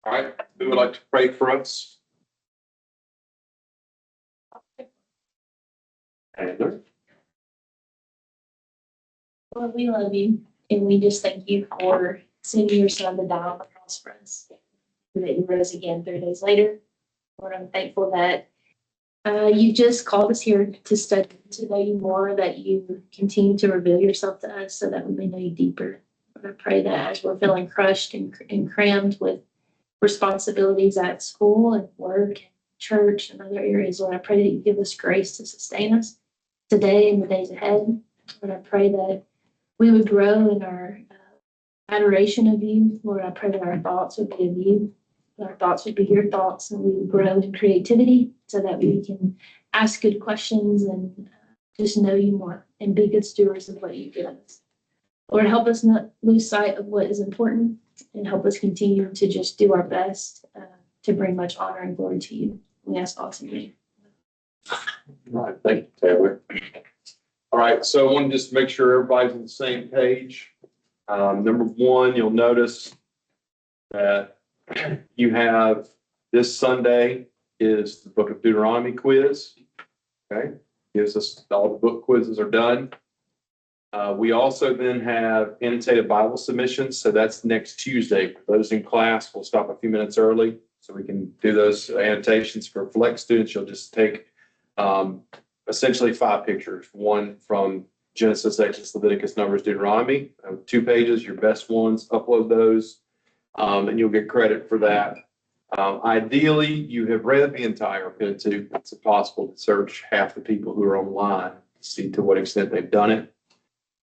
All right, who would like to pray for us? Heather? Lord, we love you, and we just thank you for sending your son to die on the cross for us, and that you rose again 3 days later. Lord, I'm thankful that you just called us here to study, to know you more, that you continue to reveal yourself to us so that we may know you deeper. Lord, I pray that as we're feeling crushed and crammed with responsibilities at school and work, and church, and other areas, Lord, I pray that you give us grace to sustain us today and the days ahead. Lord, I pray that we would grow in our adoration of you. Lord, I pray that our thoughts would be of you, that our thoughts would be your thoughts, and we would grow in creativity so that we can ask good questions and just know you more and be good stewards of what you've given us. Lord, help us not lose sight of what is important and help us continue to just do our best to bring much honor and glory to you. We ask all in your name. All right, thank you, Taylor. All right, so I want to just make sure everybody's on the same page. Number one, you'll notice that you have this Sunday is the Book of Deuteronomy quiz. Okay, gives us all the book quizzes are done. We also then have annotated Bible submissions, so that's next Tuesday. For those in class, we'll stop a few minutes early so we can do those annotations. For Flex students, you'll just take essentially 5 pictures, one from Genesis, Exodus, Leviticus, Numbers, Deuteronomy, 2 pages, your best ones, upload those, and you'll get credit for that. Ideally, you have read the entire Pentateuch. It's impossible to search half the people who are online to see to what extent they've done it.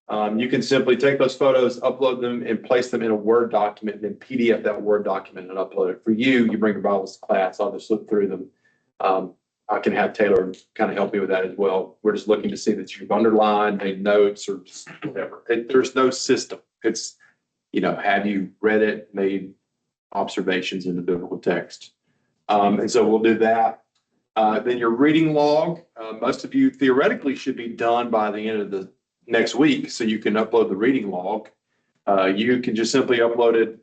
You can simply take those photos, upload them, and place them in a Word document, and then PDF that Word document and upload it. For you bring your Bibles to class. I'll just look through them. I can have Taylor kind of help me with that as well. We're just looking to see that you've underlined, made notes, or just whatever. There's no system. It's, have you read it, made observations in the biblical text? And so we'll do that. Then your reading log, most of you theoretically should be done by the end of the next week, so you can upload the reading log. You can just simply upload,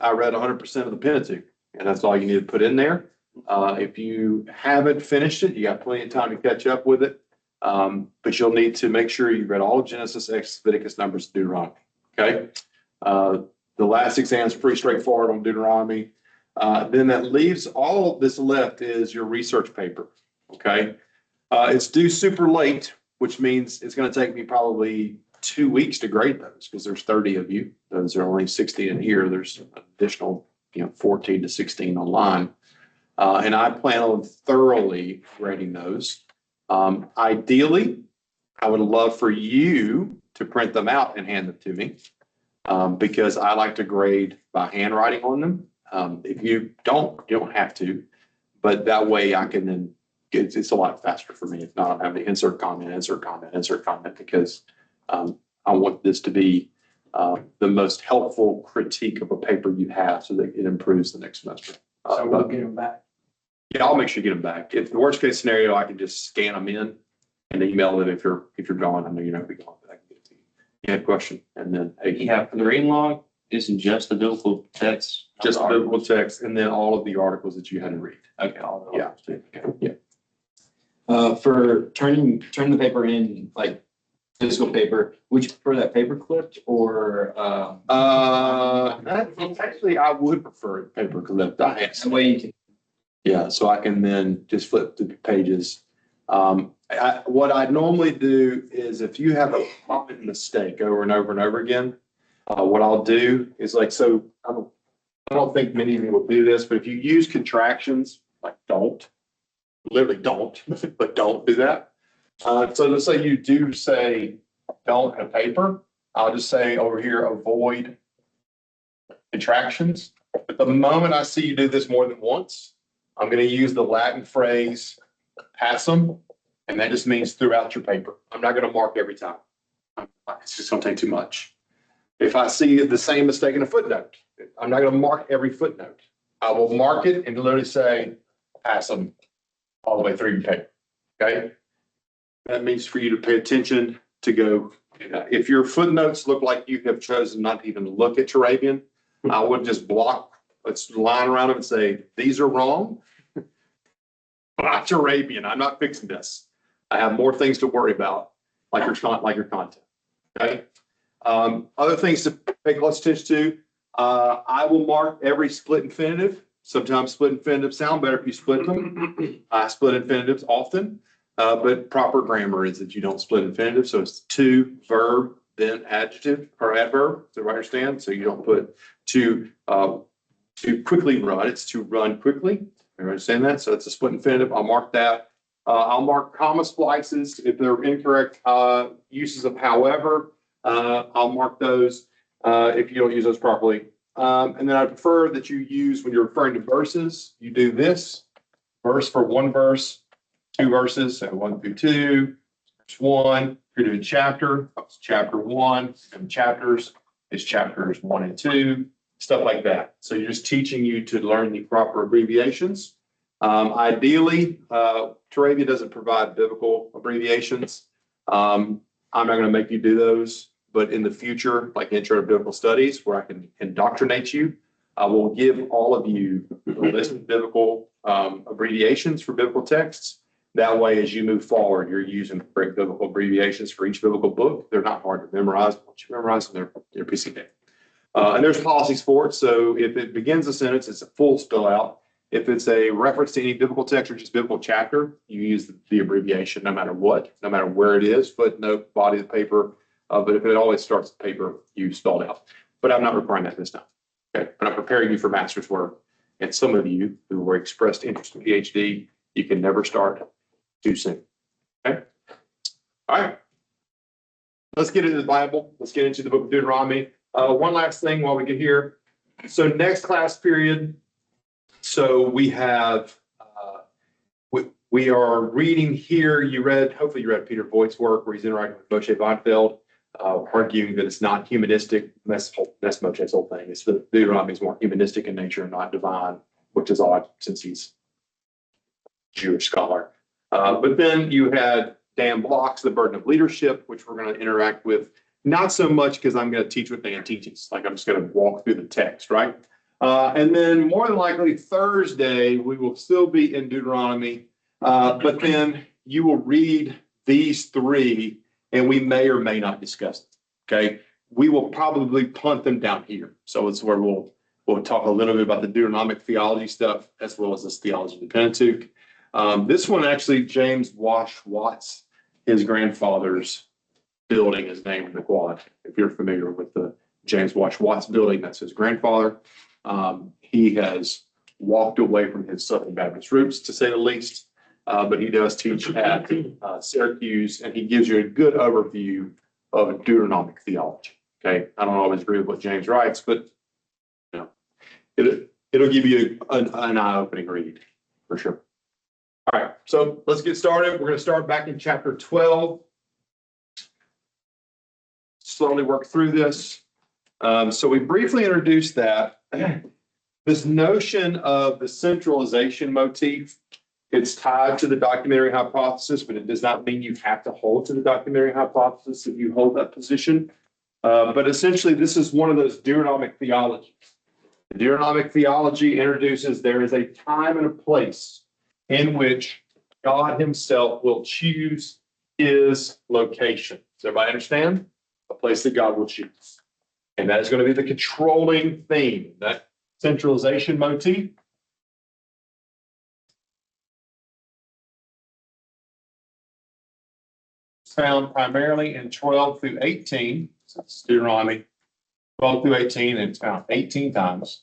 I read 100% of the Pentateuch, and that's all you need to put in there. If you haven't finished it, you got plenty of time to catch up with it. But you'll need to make sure you read all of Genesis, Exodus, Leviticus, Numbers, Deuteronomy. Okay. The last exam is pretty straightforward on Deuteronomy. Then that leaves all this left is your research paper. Okay. It's due super late, which means it's going to take me probably 2 weeks to grade those because there's 30 of you. Those are only 60 in here. There's an additional, 14 to 16 online. And I plan on thoroughly grading those. Ideally, I would love for you to print them out and hand them to me because I like to grade by handwriting on them. If you don't have to, but that way I can then it's a lot faster for me. If not, I'm having to insert comment because I want this to be the most helpful critique of a paper you have so that it improves the next semester. So we'll get them back. Yeah, I'll make sure you get them back. If the worst case scenario, I can just scan them in and email them if you're gone. I know you're not going to be gone, but I can get it to you. You had a question, and then Yeah, for the reading log, this is just the biblical text. just the biblical text, and then all of the articles that you had to read. Okay. All the Yeah. articles. Yeah. For turning the paper in like physical paper, would you prefer that paper clipped or Actually, I would prefer it paper clipped. the way you can? Yeah, so I can then just flip through the pages. What I normally do is if you have a common mistake over and over and over again, what I'll do is I don't think many of you will do this, but if you use contractions, like literally don't, but don't do that. So let's say you do say don't in a paper, I'll just say over here, avoid contractions. But the moment I see you do this more than once, I'm going to use the Latin phrase passum, and that just means throughout your paper. I'm not going to mark every time. It's just going to take too much. If I see the same mistake in a footnote, I'm not going to mark every footnote. I will mark it and literally say passum all the way through your paper. Okay? That means for you to pay attention to go. If your footnotes look like you have chosen not to even look at Turabian, I would just block let's line around them and say, these are wrong. Not Arabian. I'm not fixing this. I have more things to worry about, like your content. Okay. Other things to pay close attention to. I will mark every split infinitive. Sometimes split infinitives sound better if you split them. I split infinitives often, but proper grammar is that you don't split infinitive. So it's to verb, then adjective or adverb. Does everybody understand? So you don't put to quickly run. It's to run quickly. You understand that? So it's a split infinitive. I'll mark that. I'll mark comma splices if they're incorrect uses of however. I'll mark those if you don't use those properly. And then I prefer that you use, when you're referring to verses, you do this verse for one verse, two verses, so 1 through 2, verse 1. If you're doing chapter, it's chapter 1, and chapters, it's chapters 1 and 2, stuff like that. So you're just teaching you to learn the proper abbreviations. Ideally, Turavia doesn't provide biblical abbreviations. I'm not going to make you do those. But in the future, like Intro to Biblical Studies, where I can indoctrinate you, I will give all of you a list of biblical abbreviations for biblical texts. That way, as you move forward, you're using correct biblical abbreviations for each biblical book. They're not hard to memorize. Once you memorize them, they're PCK. And there's policies for it. So if it begins a sentence, it's a full spell out. If it's a reference to any biblical text or just biblical chapter, you use the abbreviation no matter what, no matter where it is, footnote, body of the paper. But if it always starts with paper, you spelled out. But I'm not requiring that this time. Okay. But I'm preparing you for master's work. And some of you who were expressed interest in PhD, you can never start too soon. Okay. All right. Let's get into the Bible. Let's get into the book of Deuteronomy. One last thing while we get here. So next class period. So we have, we are reading here. Hopefully you read Peter Voigt's work where he's interacting with Moshe Weinfeld. Arguing that it's not humanistic. That's Moshe's whole thing. It's the Deuteronomy is more humanistic in nature and not divine, which is odd since he's a Jewish scholar. But then you had Dan Block's The Burden of Leadership, which we're going to interact with. Not so much because I'm going to teach what Dan teaches. Like I'm just going to walk through the text, right? And then more than likely Thursday, we will still be in Deuteronomy. But then you will read these three and we may or may not discuss it. Okay. We will probably punt them down here. So it's where we'll talk a little bit about the Deuteronomic theology stuff, as well as this theology of the Pentateuch. This one, actually, James Wash Watts, his grandfather's building is named the Quad. If you're familiar with the James Wash Watts building, that's his grandfather. He has walked away from his Southern Baptist roots, to say the least. But he does teach at Syracuse, and he gives you a good overview of Deuteronomic theology. Okay, I don't always agree with what James writes, but you know, it'll give you an eye-opening read for sure. All right, so let's get started. We're going to start back in chapter 12. Slowly work through this. So we briefly introduced that. This notion of the centralization motif. It's tied to the documentary hypothesis, but it does not mean you have to hold to the documentary hypothesis if you hold that position. But essentially, this is one of those Deuteronomic theologies. The Deuteronomic theology introduces there is a time and a place in which God himself will choose his location. Does everybody understand? A place that God will choose. And that is going to be the controlling theme, that centralization motif. Found primarily in 12 through 18. So it's Deuteronomy 12 through 18, and it's found 18 times.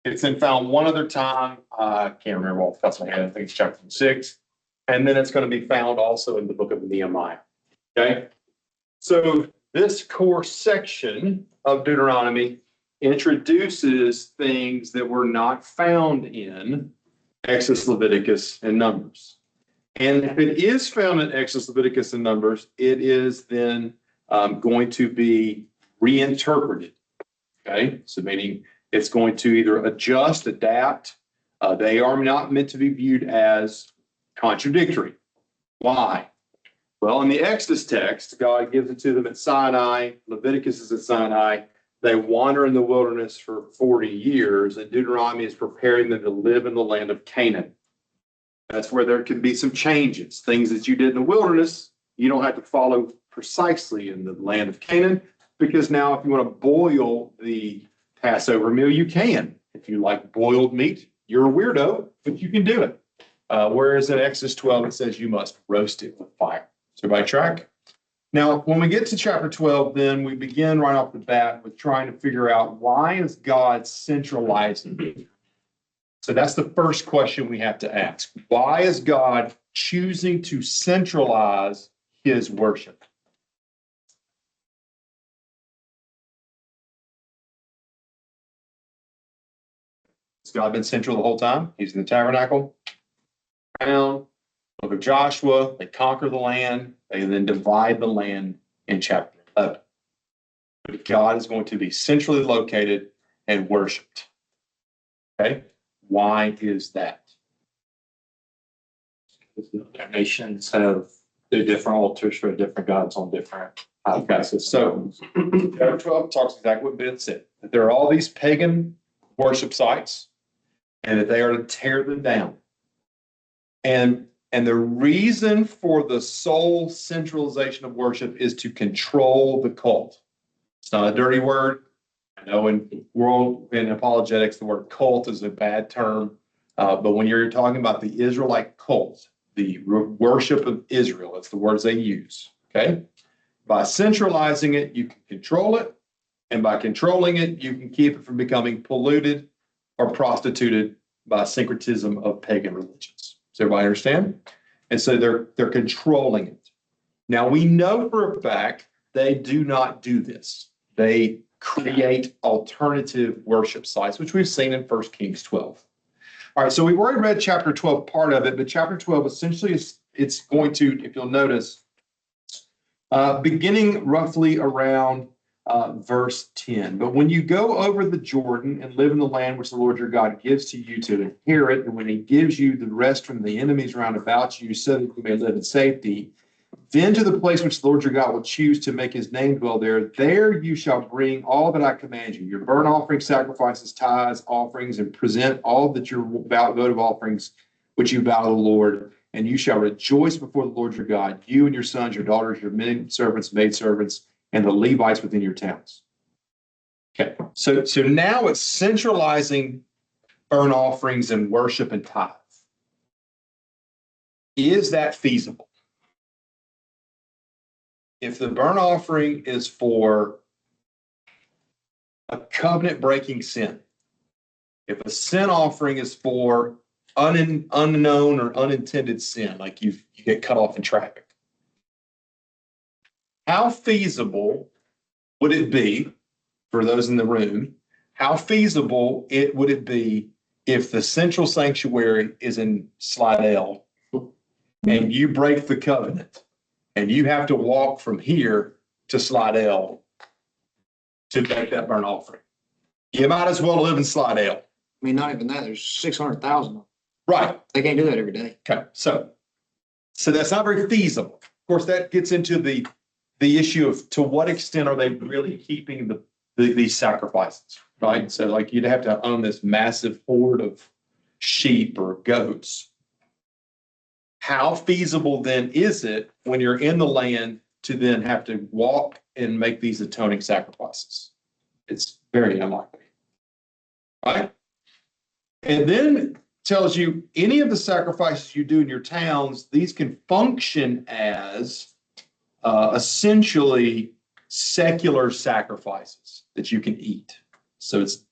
It's then found one other time. I can't remember off the top of my head. I think it's chapter 6. And then it's going to be found also in the book of Nehemiah. Okay. So this core section of Deuteronomy introduces things that were not found in Exodus, Leviticus, and Numbers. And if it is found in Exodus, Leviticus, and Numbers, it is then going to be reinterpreted. Okay, so meaning it's going to either adjust, adapt. They are not meant to be viewed as contradictory. Why? Well, in the Exodus text, God gives it to them at Sinai. Leviticus is at Sinai. They wander in the wilderness for 40 years, and Deuteronomy is preparing them to live in the land of Canaan. That's where there can be some changes. Things that you did in the wilderness, you don't have to follow precisely in the land of Canaan, because now if you want to boil the Passover meal, you can. If you like boiled meat, you're a weirdo, but you can do it. Whereas in Exodus 12, it says you must roast it with fire. So by track. Now, when we get to chapter 12, then we begin right off the bat with trying to figure out, why is God centralizing? So that's the first question we have to ask. Why is God choosing to centralize his worship? Has God been central the whole time? He's in the tabernacle. Around Book of Joshua, they conquer the land, they then divide the land in chapter 11. But God is going to be centrally located and worshipped. Okay, why is that? Nations have their different altars for different gods on different. Okay, so chapter 12 talks exactly what Ben said, that there are all these pagan worship sites and that they are to tear them down. And the reason for the sole centralization of worship is to control the cult. It's not a dirty word. I know in apologetics, the word cult is a bad term. But when you're talking about the Israelite cult, the worship of Israel, it's the words they use. Okay. By centralizing it, you can control it. And by controlling it, you can keep it from becoming polluted or prostituted by syncretism of pagan religions. Does everybody understand? And so they're controlling it. Now we know for a fact they do not do this. They create alternative worship sites, which we've seen in 1 Kings 12. All right, so we've already read chapter 12, part of it, but chapter 12 essentially it's going to, if you'll notice, beginning roughly around verse 10. But when you go over the Jordan and live in the land which the Lord your God gives to you to inherit, and when he gives you the rest from the enemies round about you, so that you may live in safety, then to the place which the Lord your God will choose to make his name dwell there you shall bring all that I command you, your burnt offerings, sacrifices, tithes, offerings, and present all that your votive offerings which you vow to the Lord. And you shall rejoice before the Lord your God, you and your sons, your daughters, your men servants, maidservants, and the Levites within your towns. Okay, so now it's centralizing burnt offerings and worship and tithe. Is that feasible? If the burnt offering is for a covenant breaking sin, if a sin offering is for unknown or unintended sin, like you get cut off in traffic, how feasible would it be for those in the room? How feasible would it be if the central sanctuary is in Slidell and you break the covenant and you have to walk from here to Slidell to make that burnt offering? You might as well live in Slidell. I mean, not even that, there's 600,000. Right. They can't do that every day. Okay. So that's not very feasible. Of course, that gets into the issue of to what extent are they really keeping these sacrifices, right? So like you'd have to own this massive horde of sheep or goats. How feasible then is it when you're in the land to then have to walk and make these atoning sacrifices? It's very unlikely, right? And then tells you any of the sacrifices you do in your towns, these can function as essentially secular sacrifices that you can eat. So it's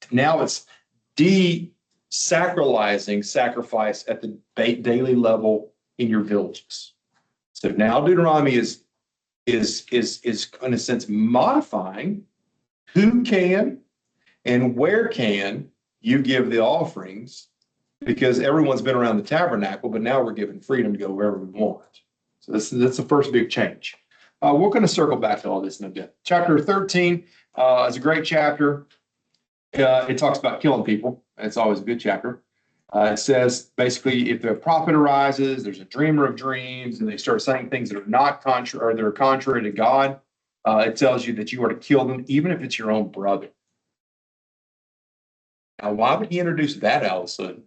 de-sacralizing sacrifice at the daily level in your villages. So now Deuteronomy is in a sense modifying who can and where can you give the offerings, because everyone's been around the tabernacle, but now we're given freedom to go wherever we want. So that's the first big change. We're going to circle back to all this in a bit. Chapter 13 is a great chapter. It talks about killing people. It's always a good chapter. It says basically if the prophet arises, there's a dreamer of dreams, and they start saying things that are not contrary or that are contrary to God, it tells you that you are to kill them, even if it's your own brother. Now, why would he introduce that all of a sudden?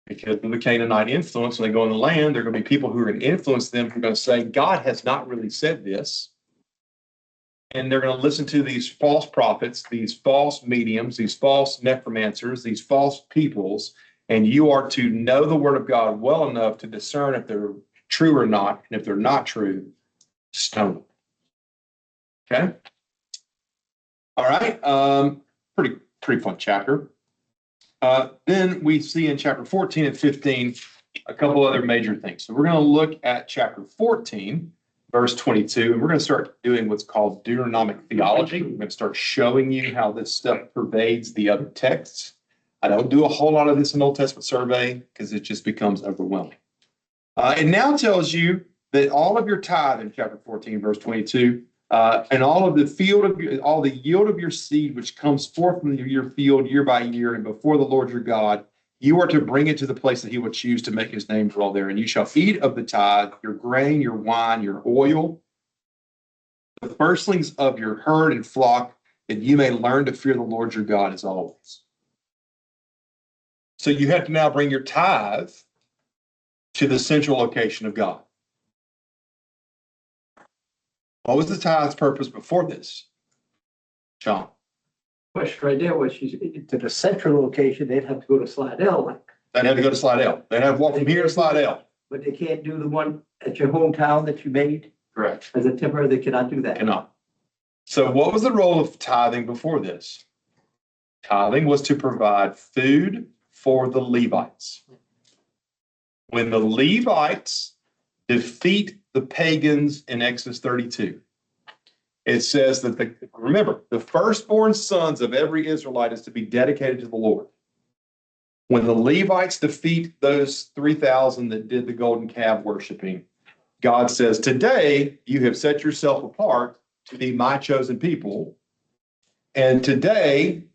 Because of the Canaanite influence, when they go in the land, there are going to be people who are going to influence them who are going to say, God has not really said this. And they're going to listen to these false prophets, these false mediums, these false necromancers, these false peoples. And you are to know the word of God well enough to discern if they're true or not. And if they're not true, stone them. Okay? All right. Pretty fun chapter. Then we see in chapter 14 and 15 a couple other major things. So we're going to look at chapter 14, verse 22, and we're going to start doing what's called Deuteronomic theology. We're going to start showing you how this stuff pervades the other texts. I don't do a whole lot of this in Old Testament survey because it just becomes overwhelming. It now tells you that all of your tithe in chapter 14, verse 22, and all of all the yield of your seed, which comes forth from your field year by year, and before the Lord your God, you are to bring it to the place that he will choose to make his name dwell there. And you shall eat of the tithe, your grain, your wine, your oil, the firstlings of your herd and flock, that you may learn to fear the Lord your God as always. So you have to now bring your tithe to the central location of God. What was the tithe's purpose before this? John. Question right there was she's to the central location, they'd have to go to Slidell, like, They'd have to go to Slidell. They'd have to walk from here to Slidell. but they can't do the one at your hometown that you made Correct. as a temporary, they cannot do that. Cannot. So what was the role of tithing before this? Tithing was to provide food for the Levites. When the Levites defeat the pagans in Exodus 32, it says that remember, the firstborn sons of every Israelite is to be dedicated to the Lord. When the Levites defeat those 3,000 that did the golden calf worshiping, God says, today you have set yourself apart to be my chosen people. And today,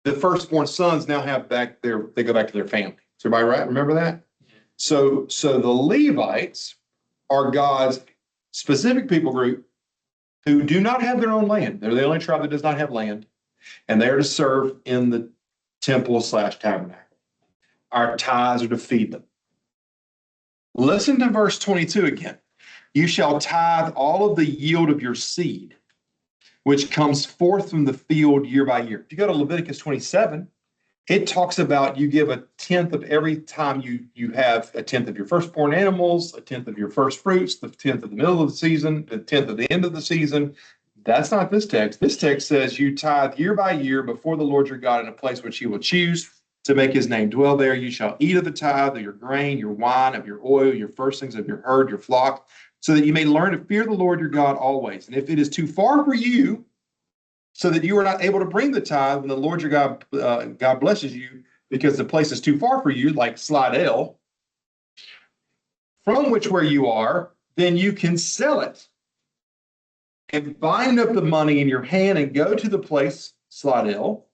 the firstborn sons now have they go back to their family. Is everybody right? Remember that? So the Levites are God's specific people group who do not have their own land. They're the only tribe that does not have land. And they are to serve in the temple/tabernacle. Our tithes are to feed them. Listen to verse 22 again. You shall tithe all of the yield of your seed, which comes forth from the field year by year. If you go to Leviticus 27, it talks about you give a tenth of every time you have a tenth of your firstborn animals, a tenth of your first fruits, the tenth of the middle of the season, the tenth of the end of the season. That's not this text. This text says you tithe year by year before the Lord your God in a place which he will choose to make his name dwell there. You shall eat of the tithe of your grain, your wine, of your oil, your firstlings of your herd, your flock, so that you may learn to fear the Lord your God always. And if it is too far for you, so that you are not able to bring the tithe when the Lord your God blesses you, because the place is too far for you, like Slidell, from where you are, then you can sell it and bind up the money in your hand and go to the place, Slidell,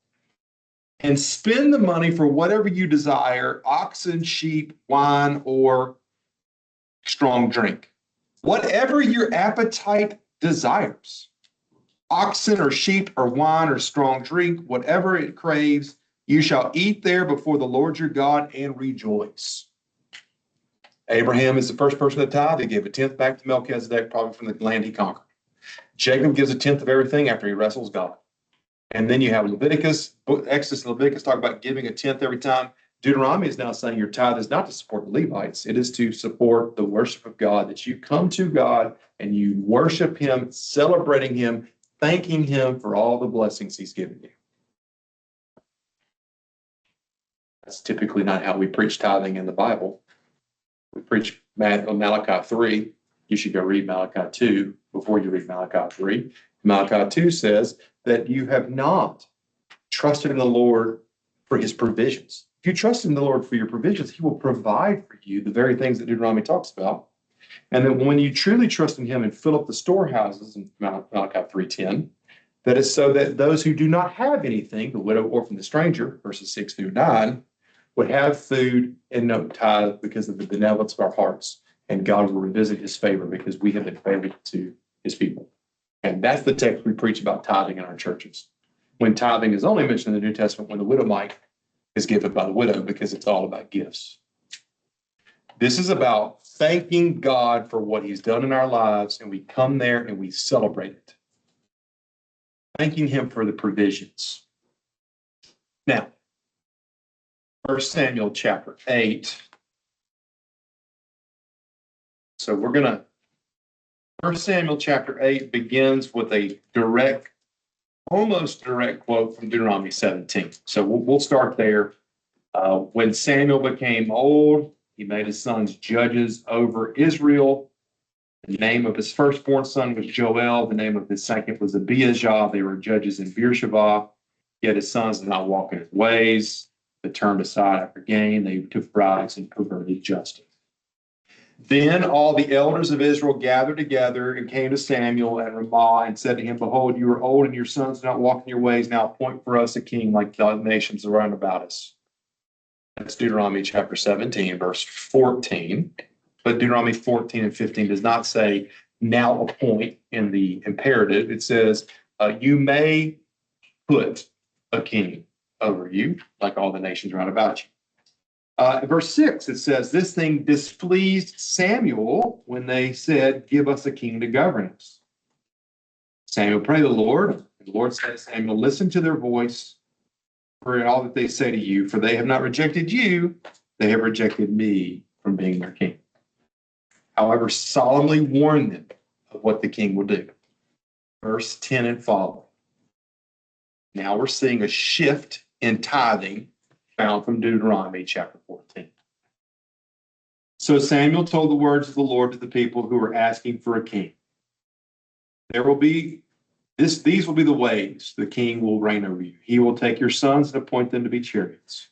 and spend the money for whatever you desire, oxen, sheep, wine, or strong drink. Whatever your appetite desires. Oxen or sheep or wine or strong drink, whatever it craves, you shall eat there before the Lord your God and rejoice. Abraham is the first person to tithe. He gave a tenth back to Melchizedek, probably from the land he conquered. Jacob gives a tenth of everything after he wrestles God. And then you have Leviticus, Exodus and Leviticus talk about giving a tenth every time. Deuteronomy is now saying your tithe is not to support the Levites. It is to support the worship of God, that you come to God and you worship him, celebrating him, thanking him for all the blessings he's given you. That's typically not how we preach tithing in the Bible. We preach Malachi 3. You should go read Malachi 2 before you read Malachi 3. Malachi 2 says that you have not trusted in the Lord for his provisions. If you trust in the Lord for your provisions, he will provide for you the very things that Deuteronomy talks about. And then when you truly trust in him and fill up the storehouses in Malachi 3:10, that is so that those who do not have anything, the widow, orphan, the stranger, verses 6 through 9, would have food and no tithe because of the benevolence of our hearts. And God will revisit his favor because we have been favorable to his people. And that's the text we preach about tithing in our churches. when tithing is only mentioned in the New Testament when the widow mite is given by the widow, because it's all about gifts. This is about thanking God for what he's done in our lives, and we come there and we celebrate it. Thanking him for the provisions. Now, 1 Samuel chapter 8. So we're going to, 1 Samuel chapter 8 begins with a direct, almost direct quote from Deuteronomy 17. So we'll start there. When Samuel became old, he made his sons judges over Israel. The name of his firstborn son was Joel. The name of his second was Abijah. They were judges in Beersheba. Yet his sons did not walk in his ways, but turned aside after gain. They took bribes and perverted justice. Then all the elders of Israel gathered together and came to Samuel at Ramah and said to him, "Behold, you are old and your sons do not walk in your ways. Now appoint for us a king like the nations around about us." That's Deuteronomy chapter 17, verse 14. But Deuteronomy 14 and 15 does not say now appoint in the imperative. It says you may put a king over you like all the nations round about you. Verse 6, it says, this thing displeased Samuel when they said, "Give us a king to govern us." Samuel prayed the Lord. And the Lord said to Samuel, "Listen to their voice for all that they say to you, for they have not rejected you, they have rejected me from being their king. However, solemnly warn them of what the king will do." Verse 10 and following. Now we're seeing a shift in tithing found from Deuteronomy chapter 14. So Samuel told the words of the Lord to the people who were asking for a king. There will be these will be the ways the king will reign over you. He will take your sons and appoint them to be chariots,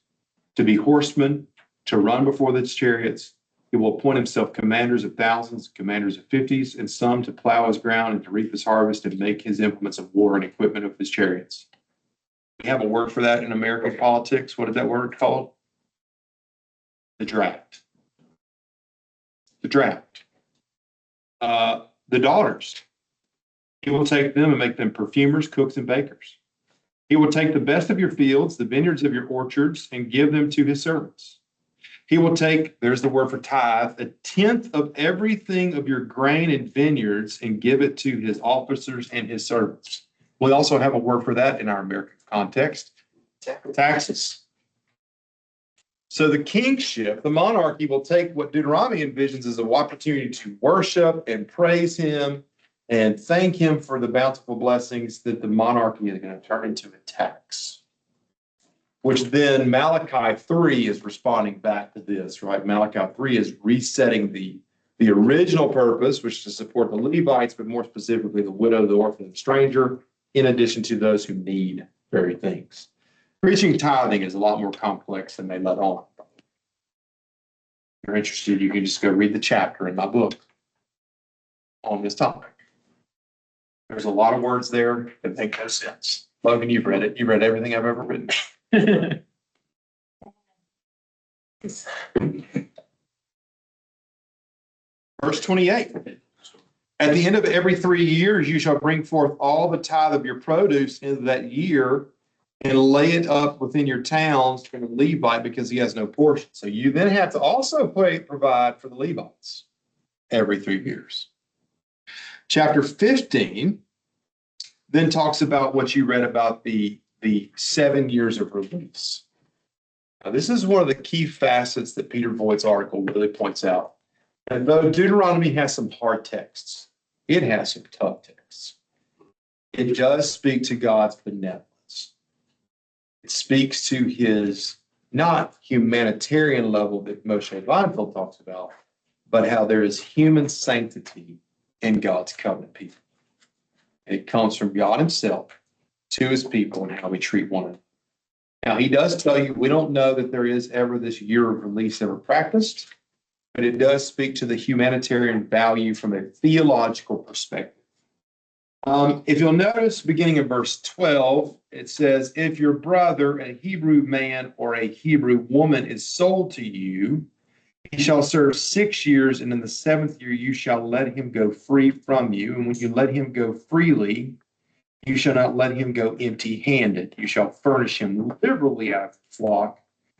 to be horsemen, to run before the chariots. He will appoint himself commanders of thousands, commanders of fifties, and some to plow his ground and to reap his harvest and make his implements of war and equipment of his chariots. We have a word for that in American politics. What is that word called? The draft. The draft. The daughters. He will take them and make them perfumers, cooks, and bakers. He will take the best of your fields, the vineyards of your orchards, and give them to his servants. He will take, there's the word for tithe, 1/10 of everything of your grain and vineyards and give it to his officers and his servants. We also have a word for that in our American context, taxes. So the kingship, the monarchy, will take what Deuteronomy envisions as an opportunity to worship and praise him and thank him for the bountiful blessings that the monarchy is going to turn into a tax. Which then Malachi 3 is responding back to this, right? Malachi 3 is resetting the original purpose, which is to support the Levites, but more specifically the widow, the orphan, and the stranger, in addition to those who need very things. Preaching tithing is a lot more complex than they let on. If you're interested, you can just go read the chapter in my book on this topic. There's a lot of words there that make no sense. Logan, you've read it. You've read everything I've ever written. Verse 28. At the end of every 3 years, you shall bring forth all the tithe of your produce into that year and lay it up within your towns for the Levite, because he has no portion. So you then have to also provide for the Levites every 3 years. Chapter 15 then talks about what you read about the 7 years of release. Now, this is one of the key facets that Peter Voigt's article really points out. And though Deuteronomy has some hard texts, it has some tough texts. It does speak to God's benevolence. It speaks to his not humanitarian level that Moshe Weinfeld talks about, but how there is human sanctity in God's covenant people. It comes from God himself to his people and how we treat one another. Now, he does tell you, we don't know that there is ever this year of release ever practiced, but it does speak to the humanitarian value from a theological perspective. If you'll notice, beginning in verse 12, it says, if your brother, a Hebrew man or a Hebrew woman, is sold to you, he shall serve 6 years, and in the 7th year you shall let him go free from you. And when you let him go freely, You shall not let him go empty-handed. You shall furnish him liberally out of the flock,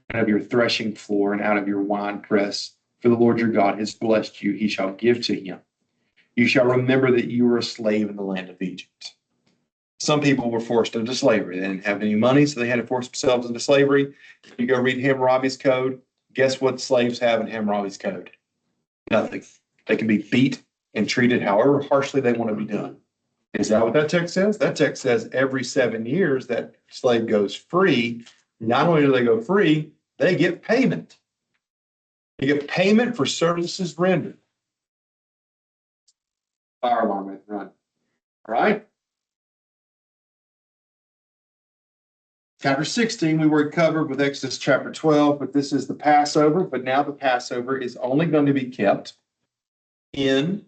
and of your threshing floor, and out of your winepress. For the Lord your God has blessed you. He shall give to him. You shall remember that you were a slave in the land of Egypt. Some people were forced into slavery. They didn't have any money, so they had to force themselves into slavery. If you go read Hammurabi's code, guess what slaves have in Hammurabi's code? Nothing. They can be beat and treated however harshly they want to be done. Is that what that text says? That text says every 7 years that slave goes free. Not only do they go free, they get payment. They get payment for services rendered. Fire alarm at the run. All right. Chapter 16, we were covered with Exodus chapter 12, but this is the Passover. But now the Passover is only going to be kept in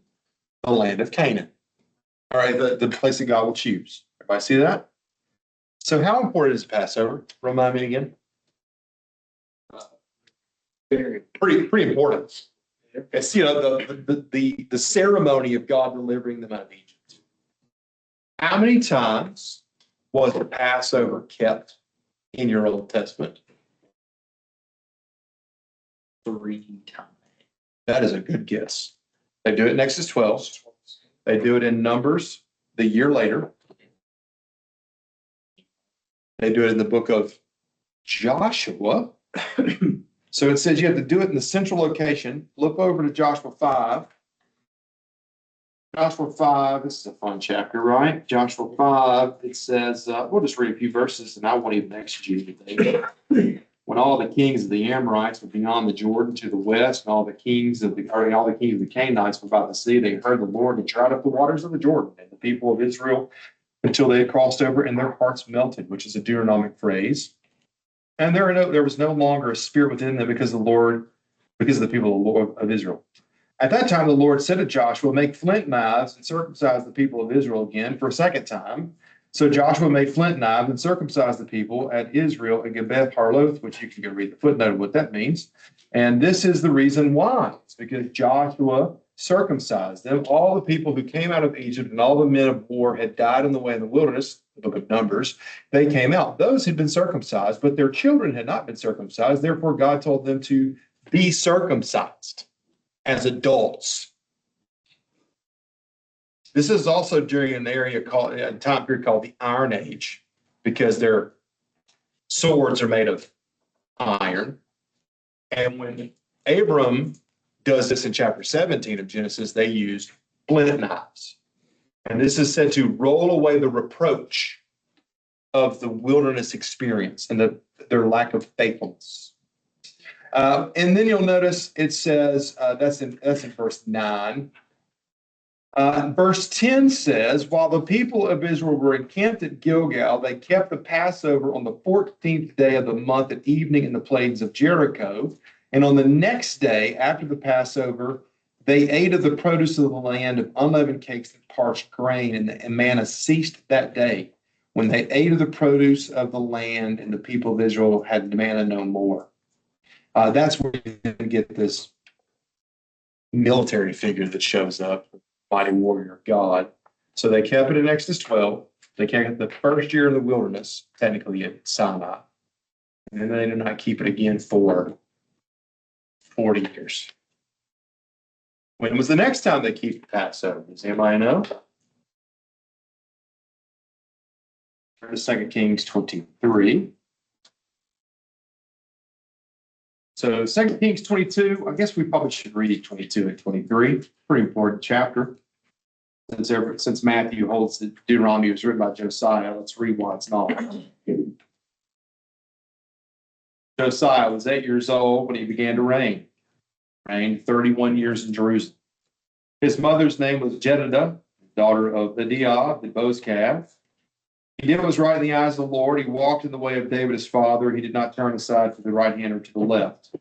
the land of Canaan. All right, the place that God will choose. Everybody see that? So how important is Passover? Remind me again. Pretty important. It's, you know, the ceremony of God delivering them out of Egypt. How many times was the Passover kept in your Old Testament? 3 times. That is a good guess. They do it in Exodus 12. They do it in Numbers the year later. They do it in the book of Joshua. So it says you have to do it in the central location. Look over to Joshua 5. Joshua 5, this is a fun chapter, right? Joshua 5, it says, we'll just read a few verses and I won't even exegete today. When all the kings of the Amorites were beyond the Jordan to the west, and all the kings of the Canaanites were about the sea, they heard the Lord and dried up the waters of the Jordan, and the people of Israel until they had crossed over, and their hearts melted, which is a Deuteronomic phrase. And there was no longer a spirit within them because of the people of Israel. At that time, the Lord said to Joshua, make flint knives and circumcise the people of Israel again for a second time. So Joshua made flint knives and circumcised the people at Israel and Gebeth Harloth, which you can go read the footnote of what that means. And this is the reason why. It's because Joshua circumcised them. All the people who came out of Egypt and all the men of war had died on the way in the wilderness, the book of Numbers. They came out. Those had been circumcised, but their children had not been circumcised. Therefore, God told them to be circumcised as adults. This is also during a time period called the Iron Age, because their swords are made of iron. And when Abram does this in chapter 17 of Genesis, they used flint knives. And this is said to roll away the reproach of the wilderness experience and their lack of faithfulness. And then you'll notice it says, that's in verse 9. Verse 10 says, while the people of Israel were encamped at Gilgal, they kept the Passover on the 14th day of the month at evening in the plains of Jericho. And on the next day after the Passover, they ate of the produce of the land of unleavened cakes and parched grain, and manna ceased that day. When they ate of the produce of the land, and the people of Israel had manna no more. That's where you get this military figure that shows up. Mighty warrior of God. So they kept it in Exodus 12. They kept it the first year in the wilderness, technically at Sinai. And then they did not keep it again for 40 years. When was the next time they keep the Passover? Does anybody know? Turn to 2 Kings 23. So 2 Kings 22, I guess we probably should read 22 and 23. Pretty important chapter. Since Matthew holds that Deuteronomy was written by Josiah, let's read why it's not. Josiah was 8 years old when he began to reign. Reigned 31 years in Jerusalem. His mother's name was Jedidah, daughter of Adiah, the Bozkath. He did what was right in the eyes of the Lord. He walked in the way of David his father. He did not turn aside to the right hand or to the left.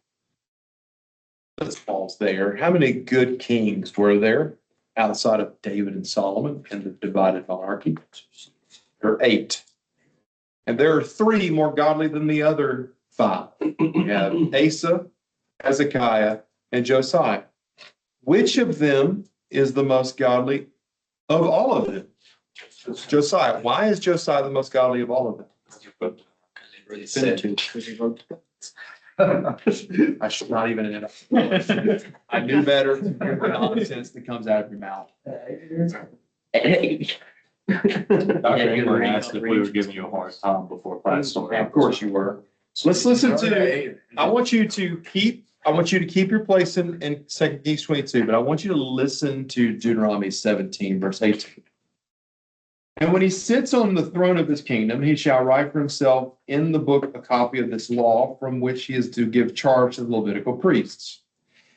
Let's pause there. How many good kings were there outside of David and Solomon in the divided monarchy? There are 8. And there are 3 more godly than the other 5. You have Asa, Hezekiah, and Josiah. Which of them is the most godly of all of them? Josiah. Why is Josiah the most godly of all of them? I should not even. I knew better than the nonsense that comes out of your mouth. Dr. Ingber asked if we were giving you a hard time before class started. Of course you were. So let's listen to, I want you to keep your place in 2 Kings 22, but I want you to listen to Deuteronomy 17, verse 18. And when he sits on the throne of his kingdom, he shall write for himself in the book a copy of this law from which he is to give charge to the Levitical priests.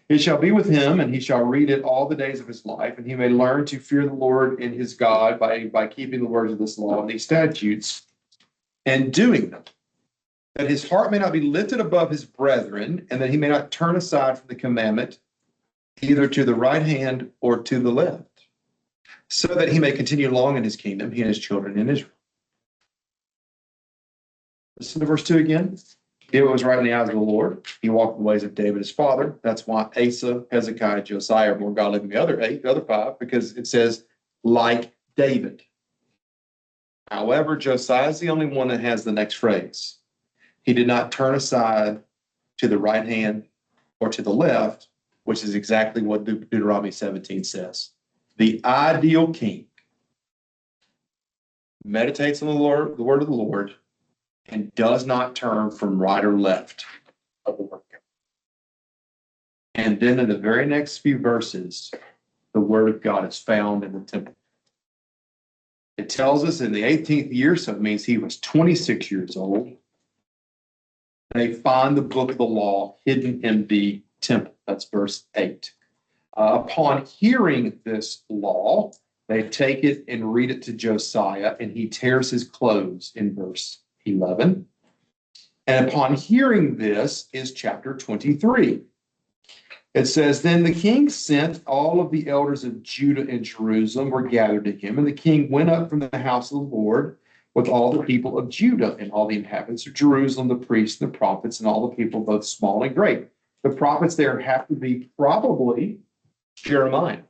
It shall be with him, and he shall read it all the days of his life, and he may learn to fear the Lord and his God by keeping the words of this law and these statutes and doing them, that his heart may not be lifted above his brethren, and that he may not turn aside from the commandment, either to the right hand or to the left, so that he may continue long in his kingdom, he and his children in Israel. Listen to verse 2 again. It was right in the eyes of the Lord. He walked the ways of David his father. That's why Asa, Hezekiah, Josiah are more godly than the other five, because it says, like David. However, Josiah is the only one that has the next phrase. He did not turn aside to the right hand or to the left, which is exactly what Deuteronomy 17 says. The ideal king meditates on the word of the Lord, and does not turn from right or left of the word. And then in the very next few verses, the word of God is found in the temple. It tells us in the 18th year, so it means he was 26 years old. They find the book of the law hidden in the temple. That's verse 8. Upon hearing this law, they take it and read it to Josiah, and he tears his clothes in verse 11. And upon hearing this is chapter 23. It says, then the king sent all of the elders of Judah and Jerusalem were gathered to him, and the king went up from the house of the Lord with all the people of Judah and all the inhabitants of Jerusalem, the priests and the prophets, and all the people, both small and great. The prophets there have to be probably Jeremiah,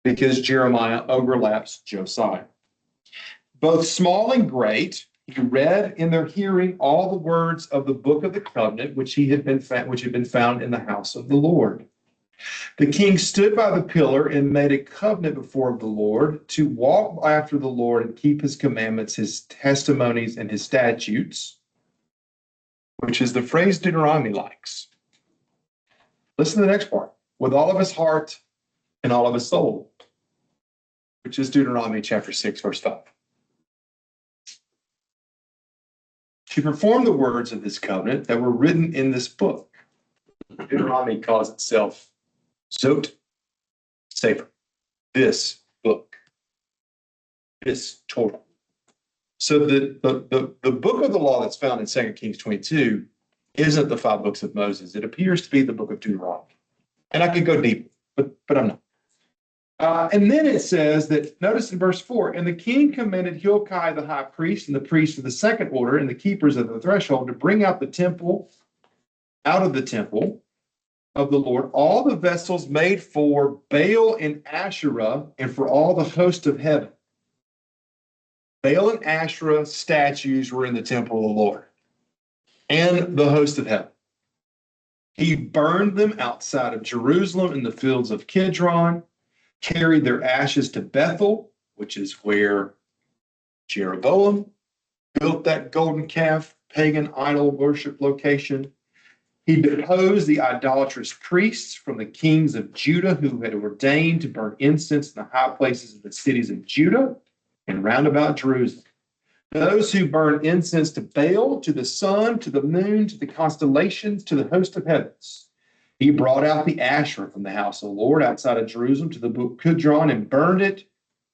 because Jeremiah overlaps Josiah. Both small and great, he read in their hearing all the words of the book of the covenant, which had been found in the house of the Lord. The king stood by the pillar and made a covenant before the Lord to walk after the Lord and keep his commandments, his testimonies, and his statutes, which is the phrase Deuteronomy likes. Listen to the next part. With all of his heart and all of his soul, which is Deuteronomy chapter 6, verse 5. To perform the words of this covenant that were written in this book. Deuteronomy calls itself Zot Sefer, this book, this Torah. So the book of the law that's found in 2 Kings 22 isn't the 5 books of Moses. It appears to be the book of Deuteronomy. And I could go deeper, but I'm not. And then it says that, notice in verse 4, and the king commanded Hilkiah the high priest and the priests of the second order and the keepers of the threshold to bring out of the temple of the Lord all the vessels made for Baal and Asherah and for all the host of heaven. Baal and Asherah statues were in the temple of the Lord and the host of heaven. He burned them outside of Jerusalem in the fields of Kidron, carried their ashes to Bethel, which is where Jeroboam built that golden calf, pagan idol worship location. He deposed the idolatrous priests from the kings of Judah who had ordained to burn incense in the high places of the cities of Judah and round about Jerusalem. Those who burn incense to Baal, to the sun, to the moon, to the constellations, to the host of heavens. He brought out the Asherah from the house of the Lord outside of Jerusalem to the brook Kidron and burned it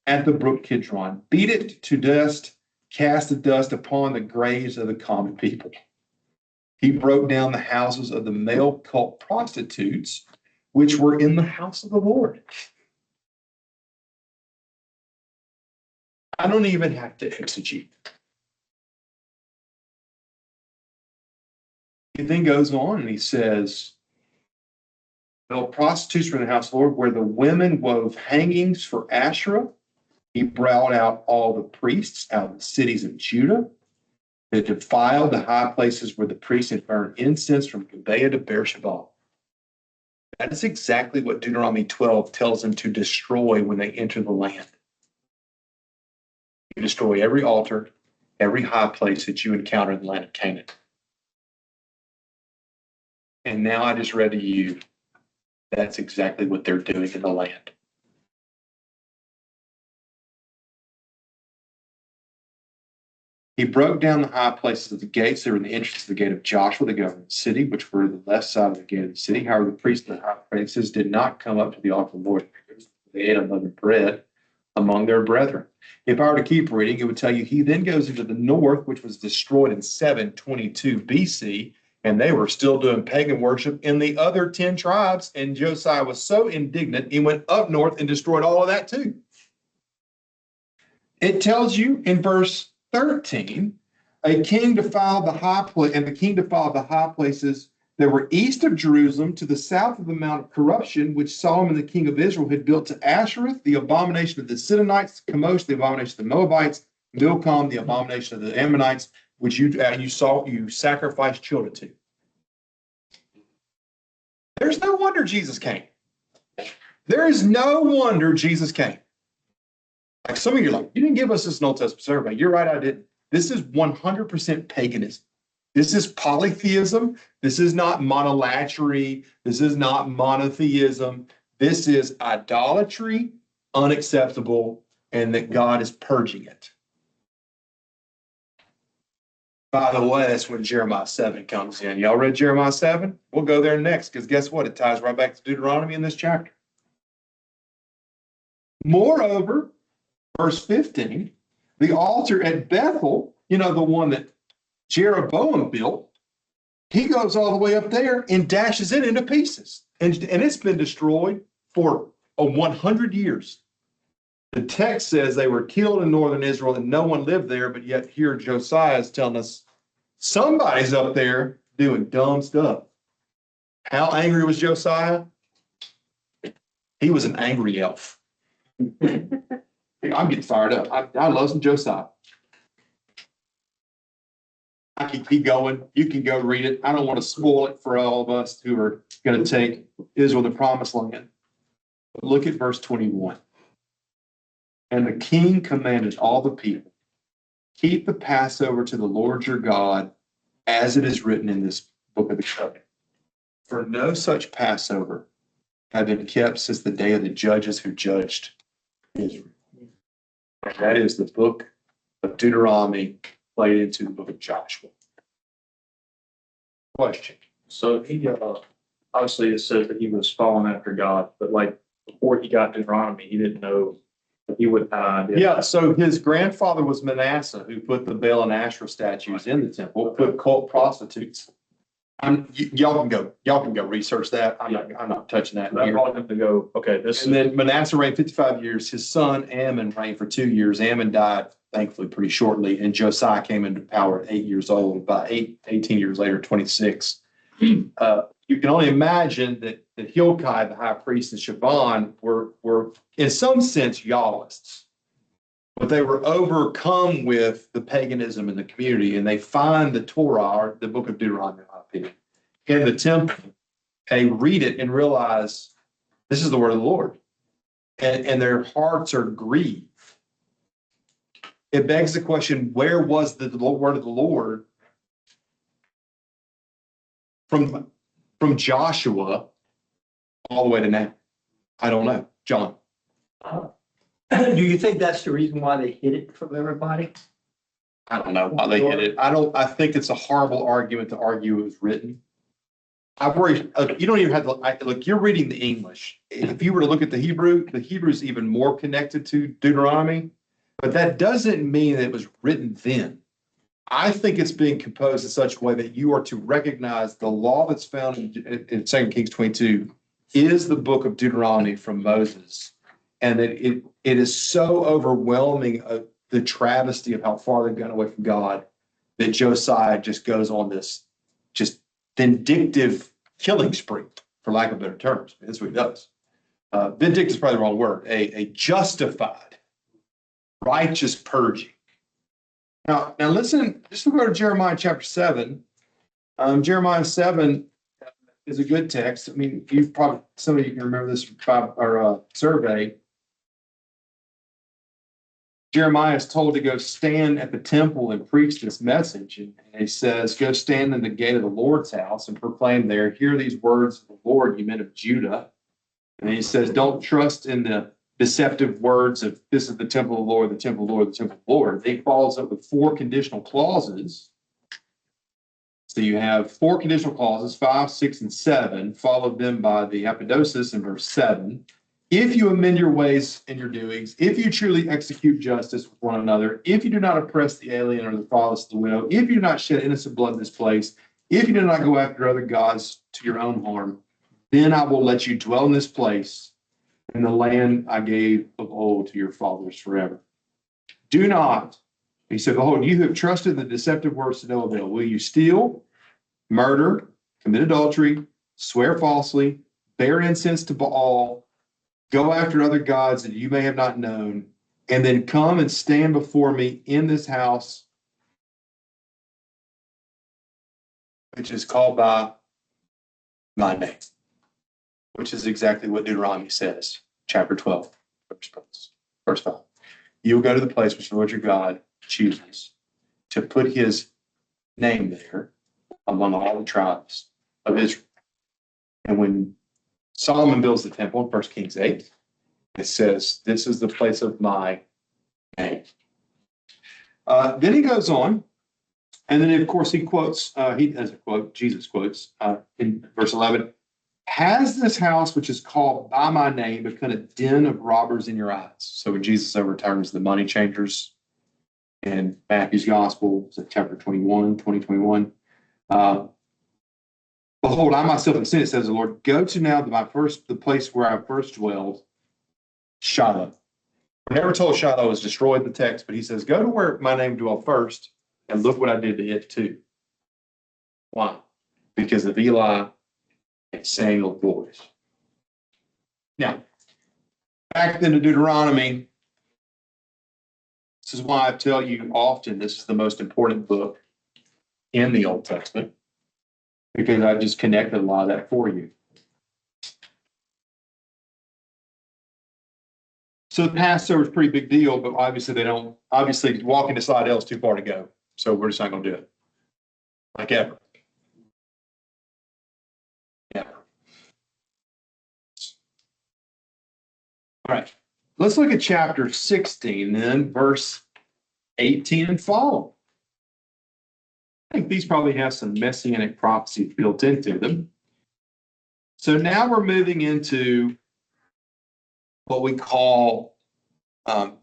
at the brook Kidron, beat it to dust, cast the dust upon the graves of the common people. He broke down the houses of the male cult prostitutes, which were in the house of the Lord. I don't even have to exegete. He then goes on and he says, prostitutes were in the house of the Lord, where the women wove hangings for Asherah He brought out all the priests out of the cities of Judah that defiled the high places where the priests had burned incense from Gibeah to Beersheba. That is exactly what Deuteronomy 12 tells them to destroy when they enter the land. You destroy every altar, every high place that you encounter in the land of Canaan. And now I just read to you, that's exactly what they're doing in the land. He broke down the high places of the gates that were in the entrance of the gate of Joshua, the government city, which were the left side of the gate of the city. However, the priests and the high places did not come up to the altar of the Lord. They ate unleavened bread among their brethren. If I were to keep reading, it would tell you he then goes into the north, which was destroyed in 722 BC, and they were still doing pagan worship in the other 10 tribes. And Josiah was so indignant, he went up north and destroyed all of that too. It tells you in verse 13, a king defiled the high place, and the king defiled the high places that were east of Jerusalem to the south of the Mount of Corruption, which Solomon, the king of Israel, had built to Ashereth, the abomination of the Sidonites, Chemosh, the abomination of the Moabites, Milcom, the abomination of the Ammonites, which you sacrificed children to. There's no wonder Jesus came. There is no wonder Jesus came. Like some of you are like, you didn't give us this in Old Testament survey. You're right, I didn't. This is 100% paganism. This is polytheism. This is not monolatry. This is not monotheism. This is idolatry, unacceptable, and that God is purging it. By the way, that's when Jeremiah 7 comes in. Y'all read Jeremiah 7? We'll go there next, because guess what? It ties right back to Deuteronomy in this chapter. Moreover, verse 15, the altar at Bethel, the one that Jeroboam built, he goes all the way up there and dashes it into pieces. And it's been destroyed for 100 years. The text says they were killed in northern Israel and no one lived there, but yet here Josiah is telling us somebody's up there doing dumb stuff. How angry was Josiah? He was an angry elf. I'm getting fired up. I love some Josiah. I can keep going. You can go read it. I don't want to spoil it for all of us who are going to take Israel the promised land. But look at verse 21. And the king commanded all the people, keep the Passover to the Lord your God, as it is written in this book of the covenant. For no such Passover had been kept since the day of the judges who judged Israel. And that is the book of Deuteronomy played into the book of Joshua. Question. So he, obviously it says that he was following after God, but like before he got Deuteronomy, he didn't know he would have an idea. Yeah, so his grandfather was Manasseh, who put the Baal and Asherah statues in the temple, put cult prostitutes. Y'all can go research that. I'm not touching that That here. brought him to go, okay, this And is, then Manasseh reigned 55 years. His son Ammon reigned for 2 years. Ammon died, thankfully, pretty shortly. And Josiah came into power at 8 years old. By 18 years later, 26. You can only imagine that Hilkiah, the high priest, and Shaban were in some sense Yahwists. But they were overcome with the paganism in the community. And they find the Torah, or the book of Deuteronomy, in my opinion, in the temple. They read it and realize this is the word of the Lord. And their hearts are grieved. It begs the question, where was the word of the Lord from Joshua all the way to now? I don't know. John. Do you think that's the reason why they hid it from everybody? I don't know why they hit it. I think it's a horrible argument to argue it was written. I've worried, you don't even have to, look, you're reading the English. If you were to look at the Hebrew is even more connected to Deuteronomy, but that doesn't mean that it was written then. I think it's being composed in such a way that you are to recognize the law that's found in 2 Kings 22 is the book of Deuteronomy from Moses. And that it is so overwhelming the travesty of how far they've gone away from God that Josiah just goes on this just vindictive killing spree, for lack of better terms. That's what he does. Vindictive is probably the wrong word. A justified righteous purging. Now listen, just go to Jeremiah chapter 7. Jeremiah 7 is a good text. I mean, some of you can remember this from our survey. Jeremiah is told to go stand at the temple and preach this message. And he says, go stand in the gate of the Lord's house and proclaim there, hear these words of the Lord, you men of Judah. And he says, don't trust in the deceptive words of this is the temple of the Lord, the temple of the Lord, the temple of the Lord. He follows up with 4 conditional clauses. So you have 4 conditional clauses, 5, 6, and 7, followed then by the apodosis in verse 7. If you amend your ways and your doings, if you truly execute justice with one another, if you do not oppress the alien or the fatherless or the widow, if you do not shed innocent blood in this place, if you do not go after other gods to your own harm, then I will let you dwell in this place in the land I gave of old to your fathers forever. Do not, he said, behold, you who have trusted the deceptive words to no avail, will you steal, murder, commit adultery, swear falsely, bear incense to Baal, go after other gods that you may have not known, and then come and stand before me in this house, which is called by my name, which is exactly what Deuteronomy says, chapter 12, verse 5. You will go to the place which the Lord your God chooses to put his name there among all the tribes of Israel. And when Solomon builds the temple in 1 Kings 8, it says, this is the place of my name. Then he goes on, and then of course he quotes, he has a quote, Jesus quotes in verse 11, has this house which is called by my name become a den of robbers in your eyes? So when Jesus overturns the money changers in Matthew's gospel, chapter 21, 21, behold, I myself have sinned, says the Lord, go to now the place where I first dwelled, Shiloh. We're never told Shiloh was destroyed in the text, but he says, go to where my name dwelled first, and look what I did to it too. Why? Because of Eli and Samuel's boys. Now, back then to Deuteronomy, this is why I tell you often this is the most important book in the Old Testament, because I just connected a lot of that for you. So the Passover is a pretty big deal, but obviously walking to Slidell is too far to go. So we're just not going to do it. Like ever. Yeah. All right. Let's look at chapter 16, then verse 18 and follow. I think these probably have some messianic prophecy built into them. So now we're moving into what we call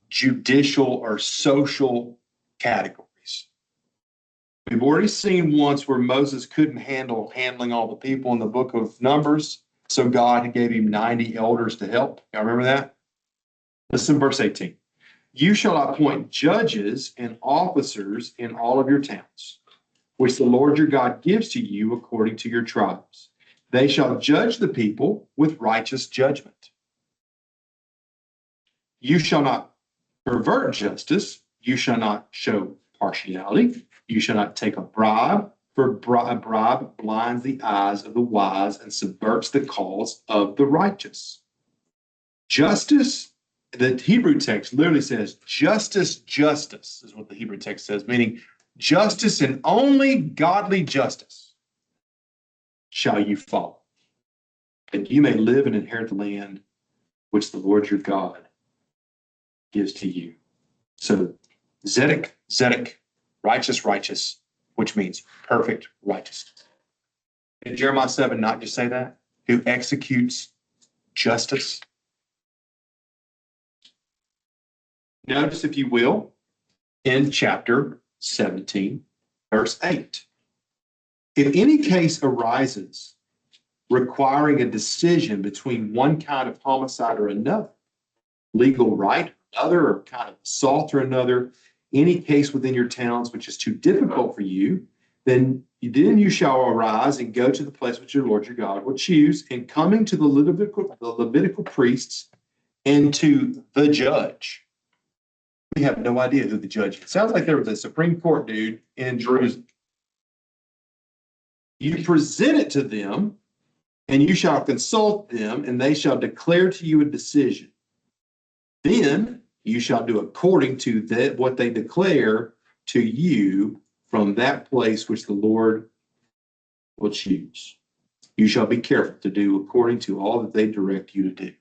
judicial or social categories. We've already seen once where Moses couldn't handling all the people in the book of Numbers, so God gave him 90 elders to help. Y'all remember that? Listen, verse 18. You shall appoint judges and officers in all of your towns, which the Lord your God gives to you according to your tribes. They shall judge the people with righteous judgment. You shall not pervert justice. You shall not show partiality. You shall not take a bribe, for a bribe blinds the eyes of the wise and subverts the cause of the righteous. Justice, the Hebrew text literally says justice is what the Hebrew text says, meaning justice and only godly justice shall you follow, that you may live and inherit the land which the Lord your God gives to you. So Zedek, righteous, which means perfect righteousness. Did Jeremiah 7 not just say that? Who executes justice? Notice, if you will, in chapter 17, verse 8. If any case arises requiring a decision between one kind of homicide or another, legal right or another, or kind of assault or another, any case within your towns which is too difficult for you, then you shall arise and go to the place which your Lord your God will choose, and coming to the Levitical priests and to the judge, We have no idea who the judge is. Sounds like there was a Supreme Court dude in Jerusalem. You present it to them, and you shall consult them, and they shall declare to you a decision. Then you shall do according to that what they declare to you from that place which the Lord will choose. You shall be careful to do according to all that they direct you to do.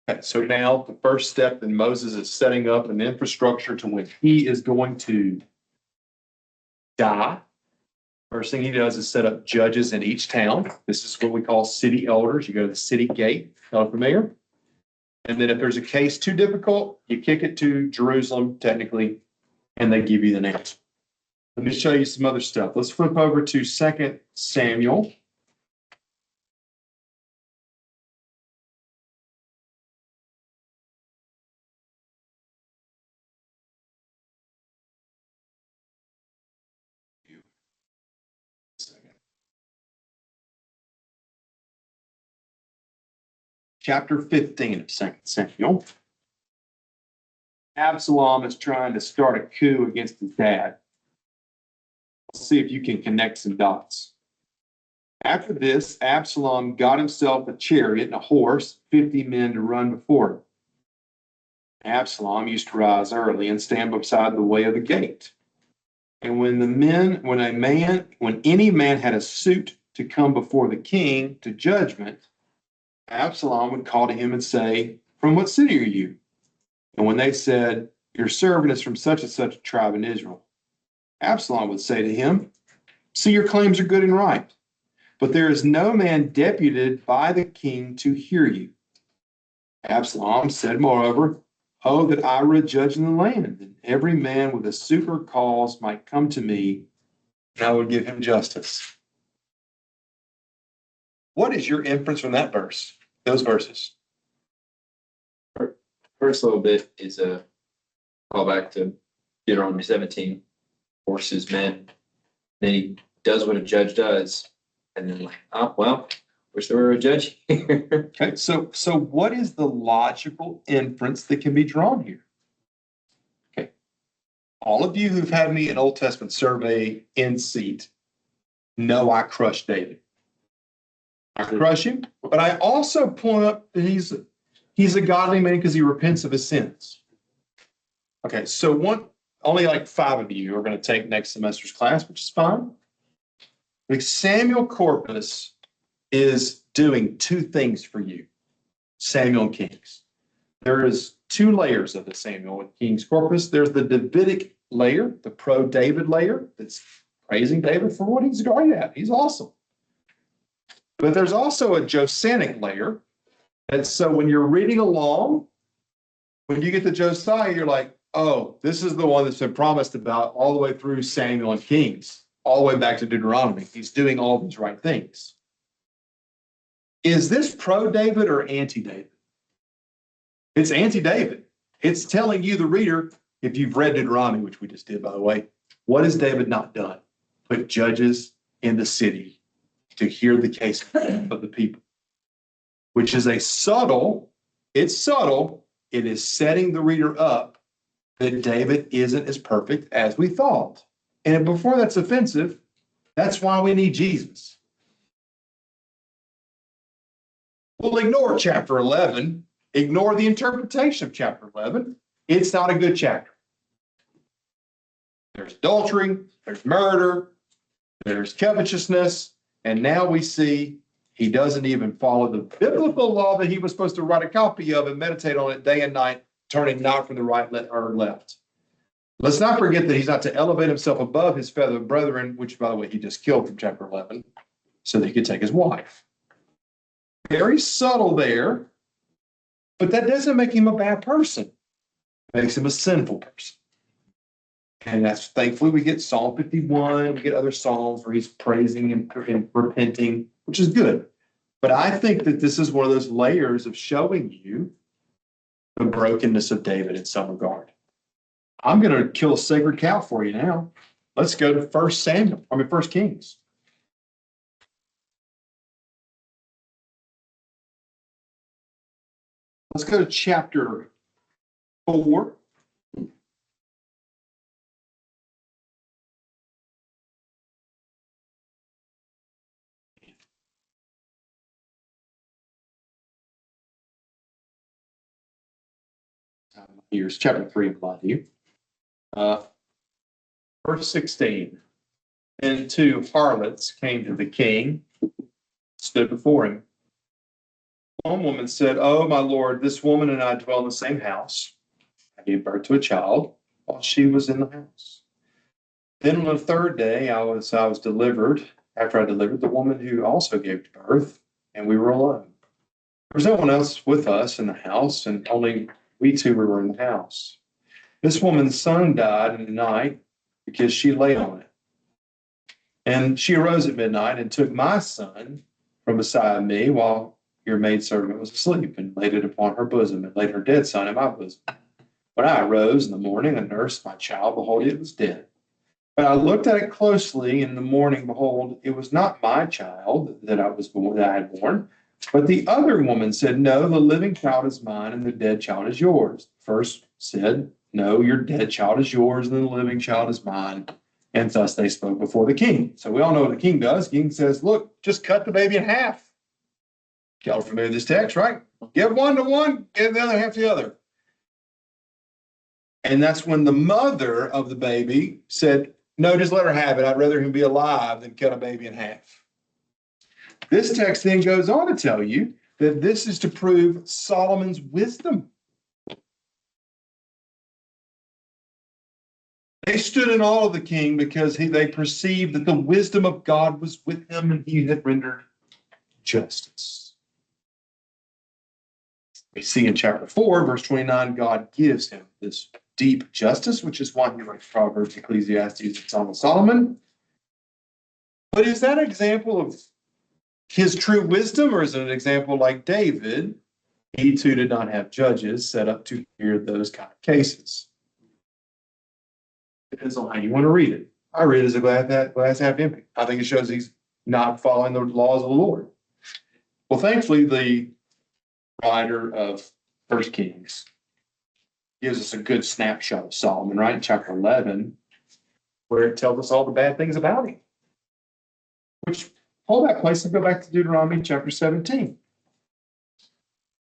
Okay, so now the first step in Moses is setting up an infrastructure to when he is going to die. First thing he does is set up judges in each town. This is what we call city elders. You go to the city gate. Y'all familiar? And then if there's a case too difficult, you kick it to Jerusalem, technically, and they give you the answer. Let me show you some other stuff. Let's flip over to 2 Samuel. Chapter 15 of 2 Samuel. Absalom is trying to start a coup against his dad. Let's see if you can connect some dots. After this, Absalom got himself a chariot and a horse, 50 men to run before him. Absalom used to rise early and stand beside the way of the gate. And when any man had a suit to come before the king to judgment, Absalom would call to him and say, "From what city are you?" And when they said, "Your servant is from such and such a tribe in Israel," Absalom would say to him, "See, your claims are good and right, but there is no man deputed by the king to hear you." Absalom said, moreover, "Oh, that I were a judge in the land, and every man with a suit or cause might come to me, and I would give him justice." What is your inference from that verse, those verses? First little bit is a callback to Deuteronomy 17, horses, men. Then he does what a judge does. And then like, oh, well, wish there were a judge here. Okay, so what is the logical inference that can be drawn here? Okay, all of you who've had me in Old Testament survey in seat know I crush David. I crush him, but I also point up that he's a godly man because he repents of his sins. Okay, so only like 5 of you are going to take next semester's class, which is fine. Like Samuel Corpus is doing 2 things for you, Samuel and Kings. There is 2 layers of the Samuel and Kings Corpus. There's the Davidic layer, the pro-David layer, that's praising David for what he's great at. He's awesome. But there's also a Josianic layer. And so when you're reading along, when you get to Josiah, you're like, oh, this is the one that's been promised about all the way through Samuel and Kings, all the way back to Deuteronomy. He's doing all these right things. Is this pro-David or anti-David? It's anti-David. It's telling you, the reader, if you've read Deuteronomy, which we just did, by the way, what has David not done? Put judges in the city to hear the case of the people, which is it's subtle. It is setting the reader up that David isn't as perfect as we thought. And before that's offensive, that's why we need Jesus. We'll ignore chapter 11, ignore the interpretation of chapter 11. It's not a good chapter. There's adultery, there's murder, there's covetousness, and now we see he doesn't even follow the biblical law that he was supposed to write a copy of and meditate on it day and night, turning not from the right or left. Let's not forget that he's not to elevate himself above his fellow brethren, which, by the way, he just killed from chapter 11, so that he could take his wife. Very subtle there, but that doesn't make him a bad person. It makes him a sinful person. And that's, thankfully, we get Psalm 51, we get other Psalms where he's praising and repenting, which is good. But I think that this is one of those layers of showing you the brokenness of David in some regard. I'm going to kill a sacred cow for you now. Let's go to 1 Kings. Let's go to chapter 4. Here's chapter 3 applied to you. Verse 16. And two harlots came to the king, stood before him. One woman said, "Oh, my lord, this woman and I dwell in the same house. I gave birth to a child while she was in the house. Then on the third day, I was delivered. After I delivered, the woman who also gave birth, and we were alone. There was no one else with us in the house, and only we two were in the house. This woman's son died in the night because she lay on it. And she arose at midnight and took my son from beside me while your maidservant was asleep, and laid it upon her bosom, and laid her dead son in my bosom. When I arose in the morning and nursed my child, behold, it was dead. But I looked at it closely in the morning, behold, it was not my child that I had born. But the other woman said, No, the living child is mine, and the dead child is yours. First said, No, your dead child is yours, and the living child is mine. And thus they spoke before the king." So we all know what the king does. The king says, "Look, just cut the baby in half." Y'all are familiar with this text, right? Give one to one, give the other half to the other. And that's when the mother of the baby said, "No, just let her have it. I'd rather him be alive than cut a baby in half." This text then goes on to tell you that this is to prove Solomon's wisdom. They stood in awe of the king because they perceived that the wisdom of God was with him, and he had rendered justice. We see in chapter 4, verse 29, God gives him this deep justice, which is why he writes Proverbs, Ecclesiastes, and Song of Solomon. But is that an example of his true wisdom, or is it an example like David? He too did not have judges set up to hear those kind of cases. Depends on how you want to read it. I read it as a glass half empty. I think it shows he's not following the laws of the Lord. Well, thankfully, the writer of 1 Kings gives us a good snapshot of Solomon, right? In chapter 11, where it tells us all the bad things about him. Which, hold that place and go back to Deuteronomy chapter 17.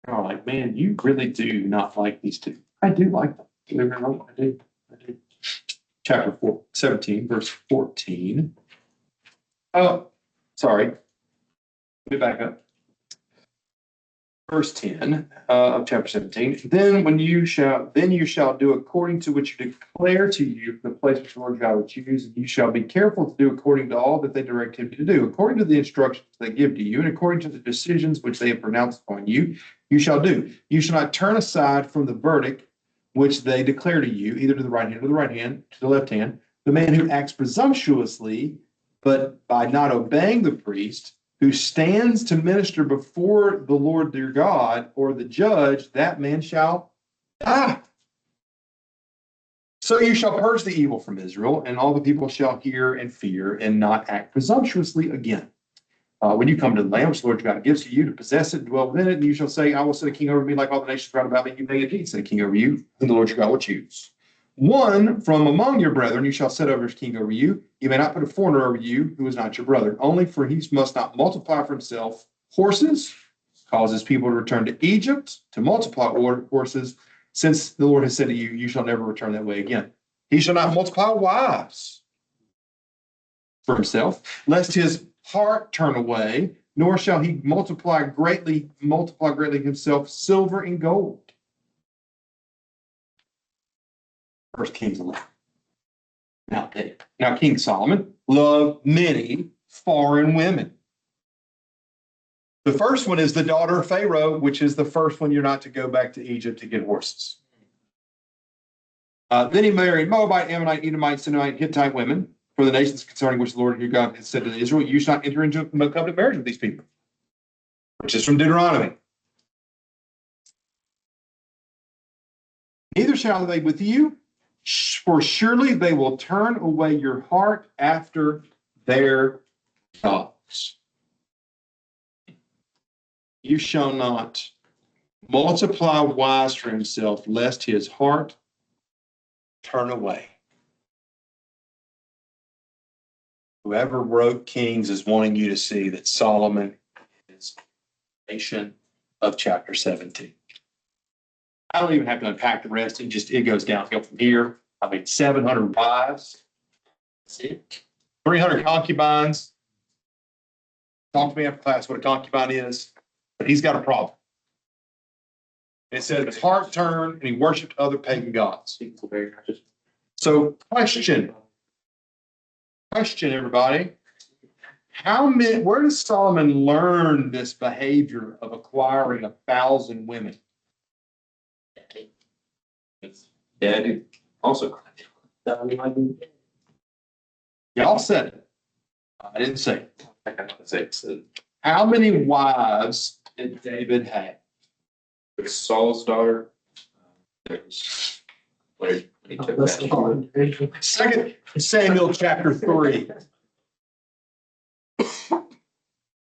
I'm like, man, you really do not like these two. I do like them. I do. Chapter 17, verse 14. Oh, sorry. Let me back up. Verse 10 of chapter 17. Then you shall do according to which you declare to you the place which the Lord God will choose, and you shall be careful to do according to all that they direct him to do, according to the instructions they give to you, and according to the decisions which they have pronounced upon you, you shall do. You shall not turn aside from the verdict which they declare to you, either to the right hand or the right hand, to the left hand. The man who acts presumptuously, but by not obeying the priest, who stands to minister before the Lord their God or the judge, that man shall die. So you shall purge the evil from Israel, and all the people shall hear and fear and not act presumptuously again. When you come to the land which the Lord your God gives to you to possess it and dwell within it, and you shall say, I will set a king over me like all the nations round about me. You may indeed set a king over you, whom the Lord your God will choose. One from among your brethren you shall set over as king over you. You may not put a foreigner over you who is not your brother. Only for he must not multiply for himself horses, cause his people to return to Egypt to multiply horses, since the Lord has said to you, you shall never return that way again. He shall not multiply wives for himself, lest his heart turn away, nor shall he multiply greatly himself silver and gold. 1 Kings 11. Now King Solomon loved many foreign women. The first one is the daughter of Pharaoh, which is the first one you're not to go back to Egypt to get horses. Then he married Moabite, Ammonite, Edomite, Sinite, Hittite women for the nations concerning which the Lord your God has said to Israel, you shall not enter into a covenant marriage with these people, which is from Deuteronomy. Neither shall they with you, for surely they will turn away your heart after their gods. You shall not multiply wives for himself, lest his heart turn away. Whoever wrote Kings is wanting you to see that Solomon is nation of chapter 17. I don't even have to unpack the rest. It goes downhill from here. I mean, 700 wives. That's it. 300 concubines. Talk to me after class what a concubine is, but he's got a problem. It says his heart turned and he worshiped other pagan gods. So question, everybody. Where does Solomon learn this behavior of acquiring 1,000 women? Yeah, I do. Also, Y'all said it. I didn't say it. How many wives did David have? there's Saul's daughter. There's when he took That's that. hard. 2 Samuel chapter 3.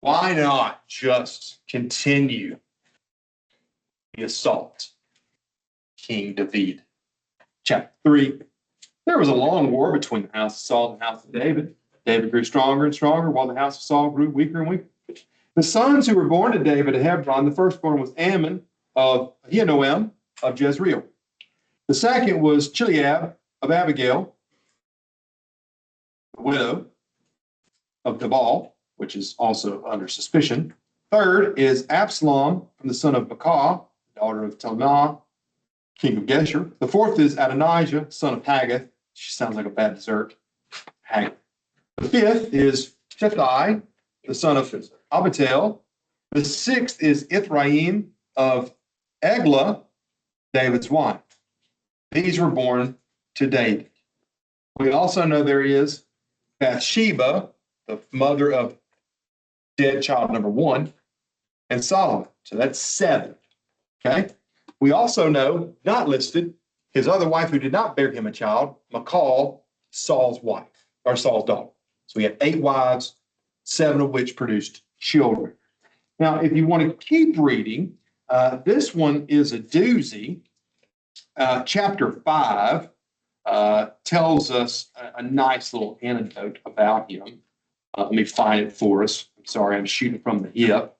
Why not just continue the assault? King David. Chapter 3. There was a long war between the house of Saul and the house of David. David grew stronger and stronger while the house of Saul grew weaker and weaker. The sons who were born to David at Hebron, the firstborn was Ammon of Ahinoam of Jezreel. The second was Chileab of Abigail, the widow of Nabal, which is also under suspicion. Third is Absalom from the son of Bakah, daughter of Talmah, king of Geshur. The fourth is Adonijah, son of Haggith. She sounds like a bad dessert. Haggith. The fifth is Shethai, the son of Abital. The sixth is Ithraim of Eglah, David's wife. These were born to David. We also know there is Bathsheba, the mother of dead child number 1, and Solomon. So that's 7. Okay. We also know, not listed, his other wife who did not bear him a child, Michal, Saul's wife, or Saul's daughter. So we have 8 wives, 7 of which produced children. Now, if you want to keep reading, this one is a doozy. Chapter 5 tells us a nice little anecdote about him. Let me find it for us. I'm sorry, I'm shooting from the hip.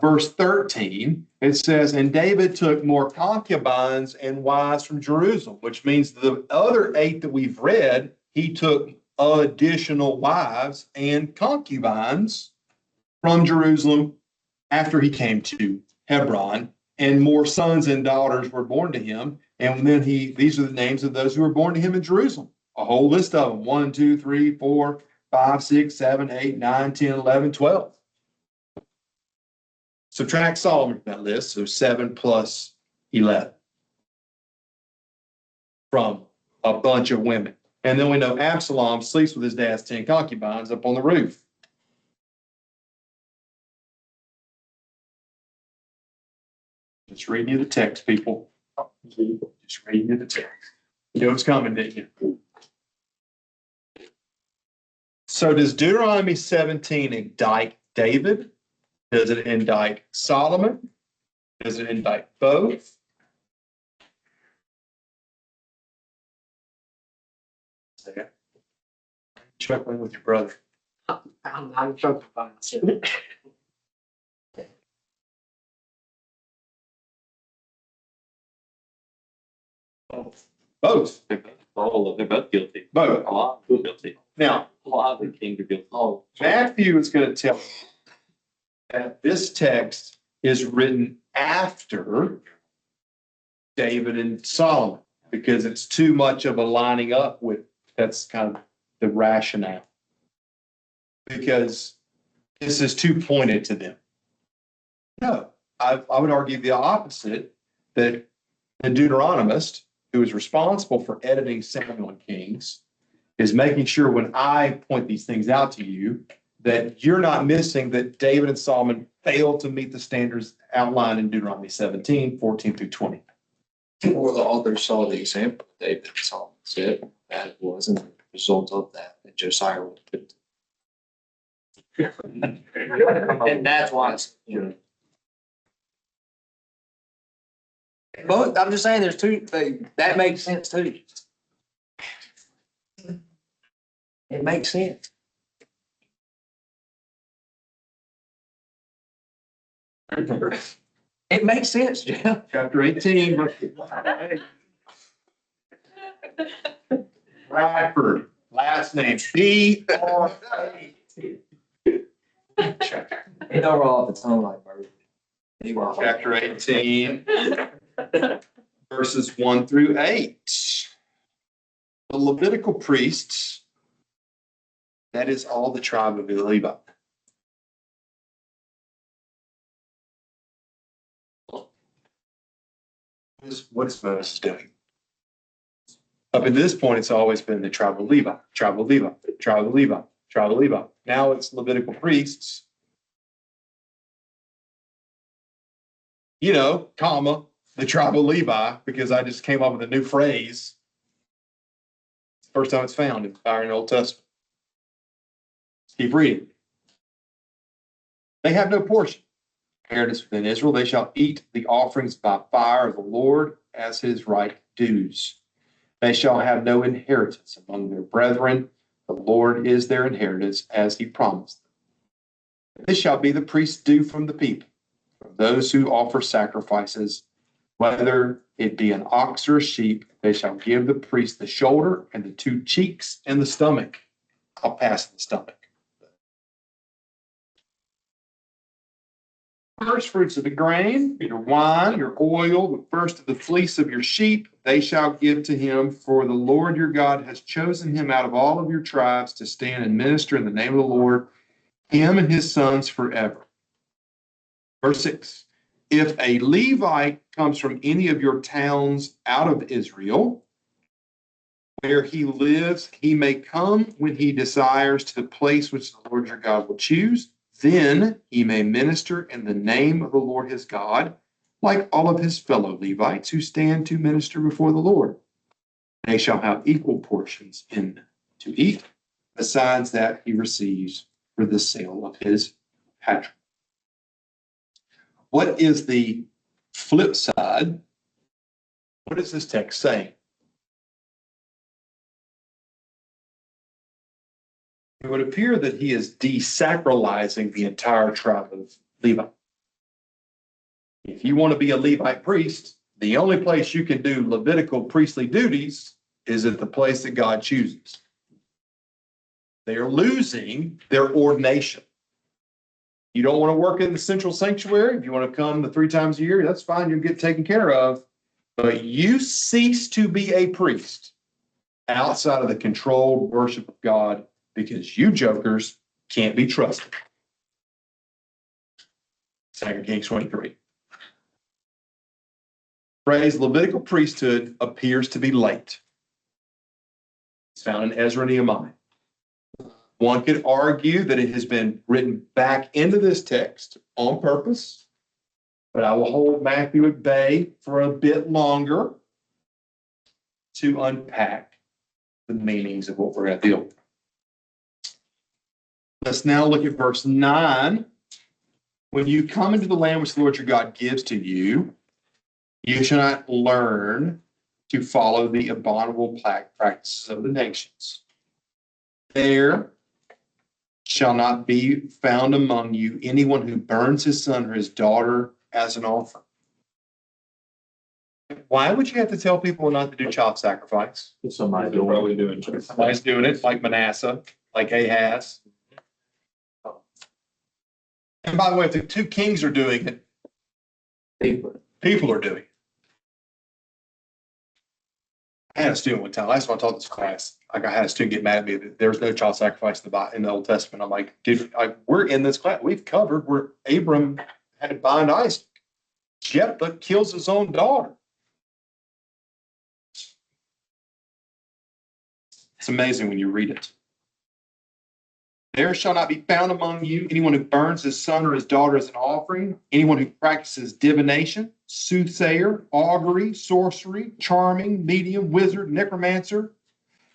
Verse 13, it says, and David took more concubines and wives from Jerusalem, which means the other 8 that we've read, he took additional wives and concubines from Jerusalem after he came to Hebron, and more sons and daughters were born to him. And then these are the names of those who were born to him in Jerusalem. A whole list of them: 1, 2, 3, 4, 5, 6, 7, 8, 9, 10, 11, 12. Subtract Solomon from that list, so 7 plus 11 from a bunch of women. And then we know Absalom sleeps with his dad's 10 concubines up on the roof. Just reading you the text, people. Just reading you the text. You know it's coming, didn't you? So does Deuteronomy 17 indict David? Does it indict Solomon? Does it indict both? Chuckling with your brother. I'm joking about it. Both. All of them, both guilty. Both. A lot of them guilty. Now, A lot of the kings are guilty. oh, Matthew is going to tell us that this text is written after David and Solomon because it's too much of a lining up with, that's kind of the rationale. Because this is too pointed to them. No, I would argue the opposite, that the Deuteronomist, who is responsible for editing Samuel and Kings, is making sure when I point these things out to you, that you're not missing that David and Solomon failed to meet the standards outlined in Deuteronomy 17, 14 through 20. Or the author saw the example of David and Solomon said that it wasn't a result of that Josiah would put. And that's why it's, But I'm just saying, there's two, that makes sense too. It makes sense. It makes sense, Jeff. Chapter 18, verse Bradford, last name B-R-A. It don't roll off the tongue like bird. Chapter 18, verses 1 through 8. The Levitical priests, that is all the tribe of Levi. What is Moses doing? Up to this point, it's always been the tribe of Levi, tribe of Levi, tribe of Levi, tribe of Levi. Now it's Levitical priests. You know, comma, the tribe of Levi, because I just came up with a new phrase. It's the first time it's found in the Old Testament. Keep reading. They have no portion. Inheritance within Israel, they shall eat the offerings by fire of the Lord as his right dues. They shall have no inheritance among their brethren. The Lord is their inheritance as he promised them. This shall be the priest's due from the people, from those who offer sacrifices, whether it be an ox or a sheep, they shall give the priest the shoulder and the two cheeks and the stomach. I'll pass the stomach. First fruits of the grain, your wine, your oil, the first of the fleece of your sheep, they shall give to him, for the Lord your God has chosen him out of all of your tribes to stand and minister in the name of the Lord, him and his sons forever. Verse 6, if a Levite comes from any of your towns out of Israel, where he lives, he may come when he desires to the place which the Lord your God will choose. Then he may minister in the name of the Lord his God, like all of his fellow Levites who stand to minister before the Lord. They shall have equal portions in to eat, besides that he receives for the sale of his patrimony. What is the flip side? What is this text saying? It would appear that he is desacralizing the entire tribe of Levi. If you want to be a Levite priest, the only place you can do Levitical priestly duties is at the place that God chooses. They are losing their ordination. You don't want to work in the central sanctuary. If you want to come the 3 times a year, that's fine. You'll get taken care of. But you cease to be a priest outside of the controlled worship of God, because you jokers can't be trusted. 2 Kings 23. Phrase Levitical priesthood appears to be late. It's found in Ezra and Nehemiah. One could argue that it has been written back into this text on purpose, but I will hold Matthew at bay for a bit longer to unpack the meanings of what we're going to deal with. Let's now look at verse 9. When you come into the land which the Lord your God gives to you, you shall not learn to follow the abominable practices of the nations. There shall not be found among you anyone who burns his son or his daughter as an offering. Why would you have to tell people not to do child sacrifice? Somebody They're probably doing it. Somebody's doing it, like Manasseh, like Ahaz. And by the way, if the 2 kings are doing it, people are doing it. I had a student one time, last time I taught this class, like I had a student get mad at me that there's no child sacrifice in the Old Testament. I'm like, dude, we're in this class. We've covered where Abram had to bind Isaac. Jephthah kills his own daughter. It's amazing when you read it. There shall not be found among you anyone who burns his son or his daughter as an offering, anyone who practices divination, soothsayer, augury, sorcery, charming, medium, wizard, necromancer.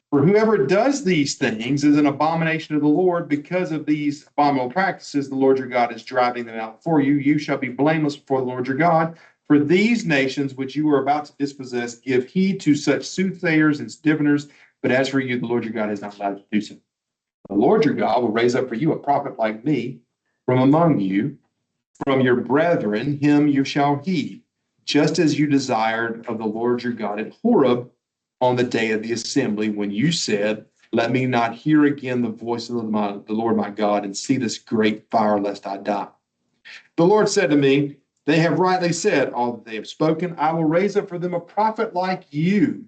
For whoever does these things is an abomination to the Lord. Because of these abominable practices, the Lord your God is driving them out before you. You shall be blameless before the Lord your God. For these nations which you are about to dispossess, give heed to such soothsayers and diviners, but as for you, the Lord your God has not allowed you to do so. The Lord your God will raise up for you a prophet like me from among you, from your brethren, him you shall heed, just as you desired of the Lord your God at Horeb on the day of the assembly, when you said, let me not hear again the voice of the Lord my God and see this great fire, lest I die. The Lord said to me, they have rightly said all that they have spoken. I will raise up for them a prophet like you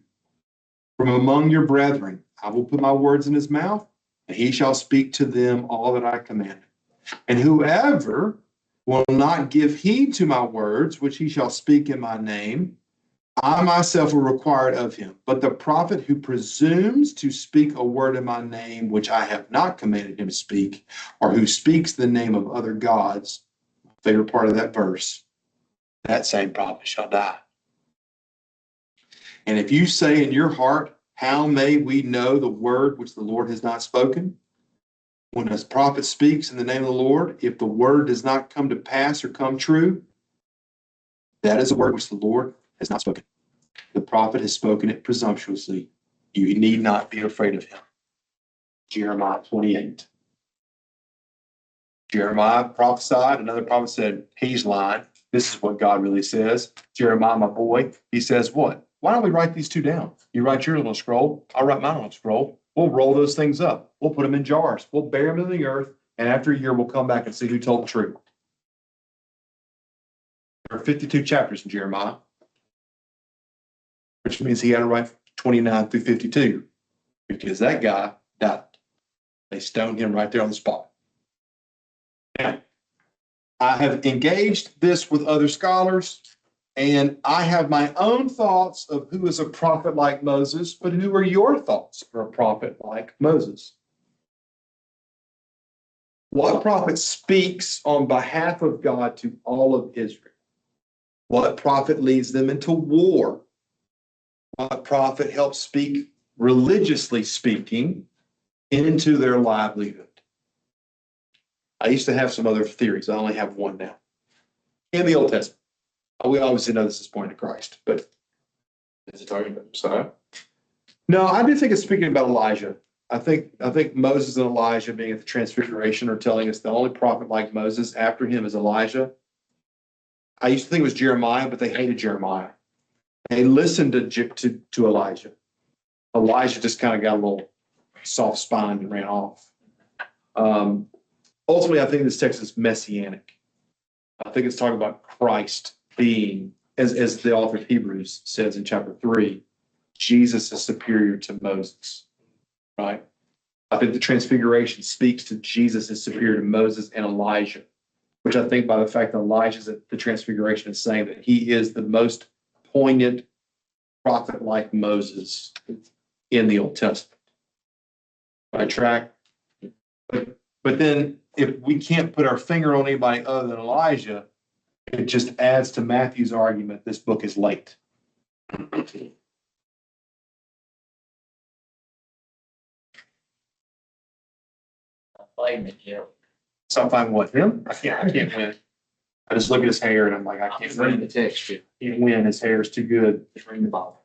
from among your brethren. I will put my words in his mouth, and he shall speak to them all that I command. And whoever will not give heed to my words, which he shall speak in my name, I myself will require it of him. But the prophet who presumes to speak a word in my name, which I have not commanded him to speak, or who speaks the name of other gods, favorite part of that verse, that same prophet shall die. And if you say in your heart, how may we know the word which the Lord has not spoken? When a prophet speaks in the name of the Lord, if the word does not come to pass or come true, that is a word which the Lord has not spoken. The prophet has spoken it presumptuously. You need not be afraid of him. Jeremiah 28. Jeremiah prophesied. Another prophet said, he's lying. This is what God really says. Jeremiah, my boy, he says what? Why don't we write these two down? You write your little scroll. I'll write my little scroll. We'll roll those things up. We'll put them in jars. We'll bury them in the earth. And after a year, we'll come back and see who told the truth. There are 52 chapters in Jeremiah, which means he had to write 29 through 52 because that guy died. They stoned him right there on the spot. Now, I have engaged this with other scholars, and I have my own thoughts of who is a prophet like Moses, but who are your thoughts for a prophet like Moses? What prophet speaks on behalf of God to all of Israel? What prophet leads them into war? What prophet helps speak, religiously speaking, into their livelihood? I used to have some other theories. I only have one now. In the Old Testament, we obviously know this is pointing to Christ, but Is it talking about Messiah? no, I do think it's speaking about Elijah. I think Moses and Elijah being at the Transfiguration are telling us the only prophet like Moses after him is Elijah. I used to think it was Jeremiah, but they hated Jeremiah. They listened to Elijah. Elijah just kind of got a little soft spined and ran off. Ultimately, I think this text is messianic. I think it's talking about Christ being, as the author of Hebrews says in chapter 3, Jesus is superior to Moses, right? I think the Transfiguration speaks to Jesus is superior to Moses and Elijah, which I think by the fact that Elijah's at the Transfiguration is saying that he is the most poignant prophet like Moses in the Old Testament. By track. But then if we can't put our finger on anybody other than Elijah, it just adds to Matthew's argument this book is late. So if I'm with him, I can't win. I just look at his hair and I'm like, I can't Reading the win. text, yeah. Can't win. His hair is too good. Just reading the Bible.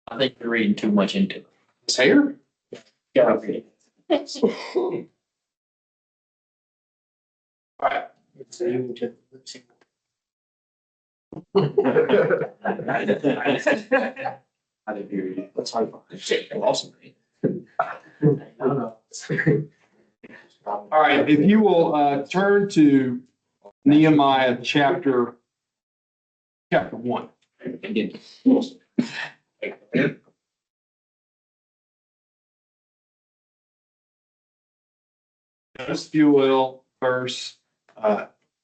I think you're reading too much into it. His hair? Gotta read it. All right. I didn't hear you. Let's hope. Awesome. All right, if you will turn to Nehemiah chapter 1. Notice, if you will, verse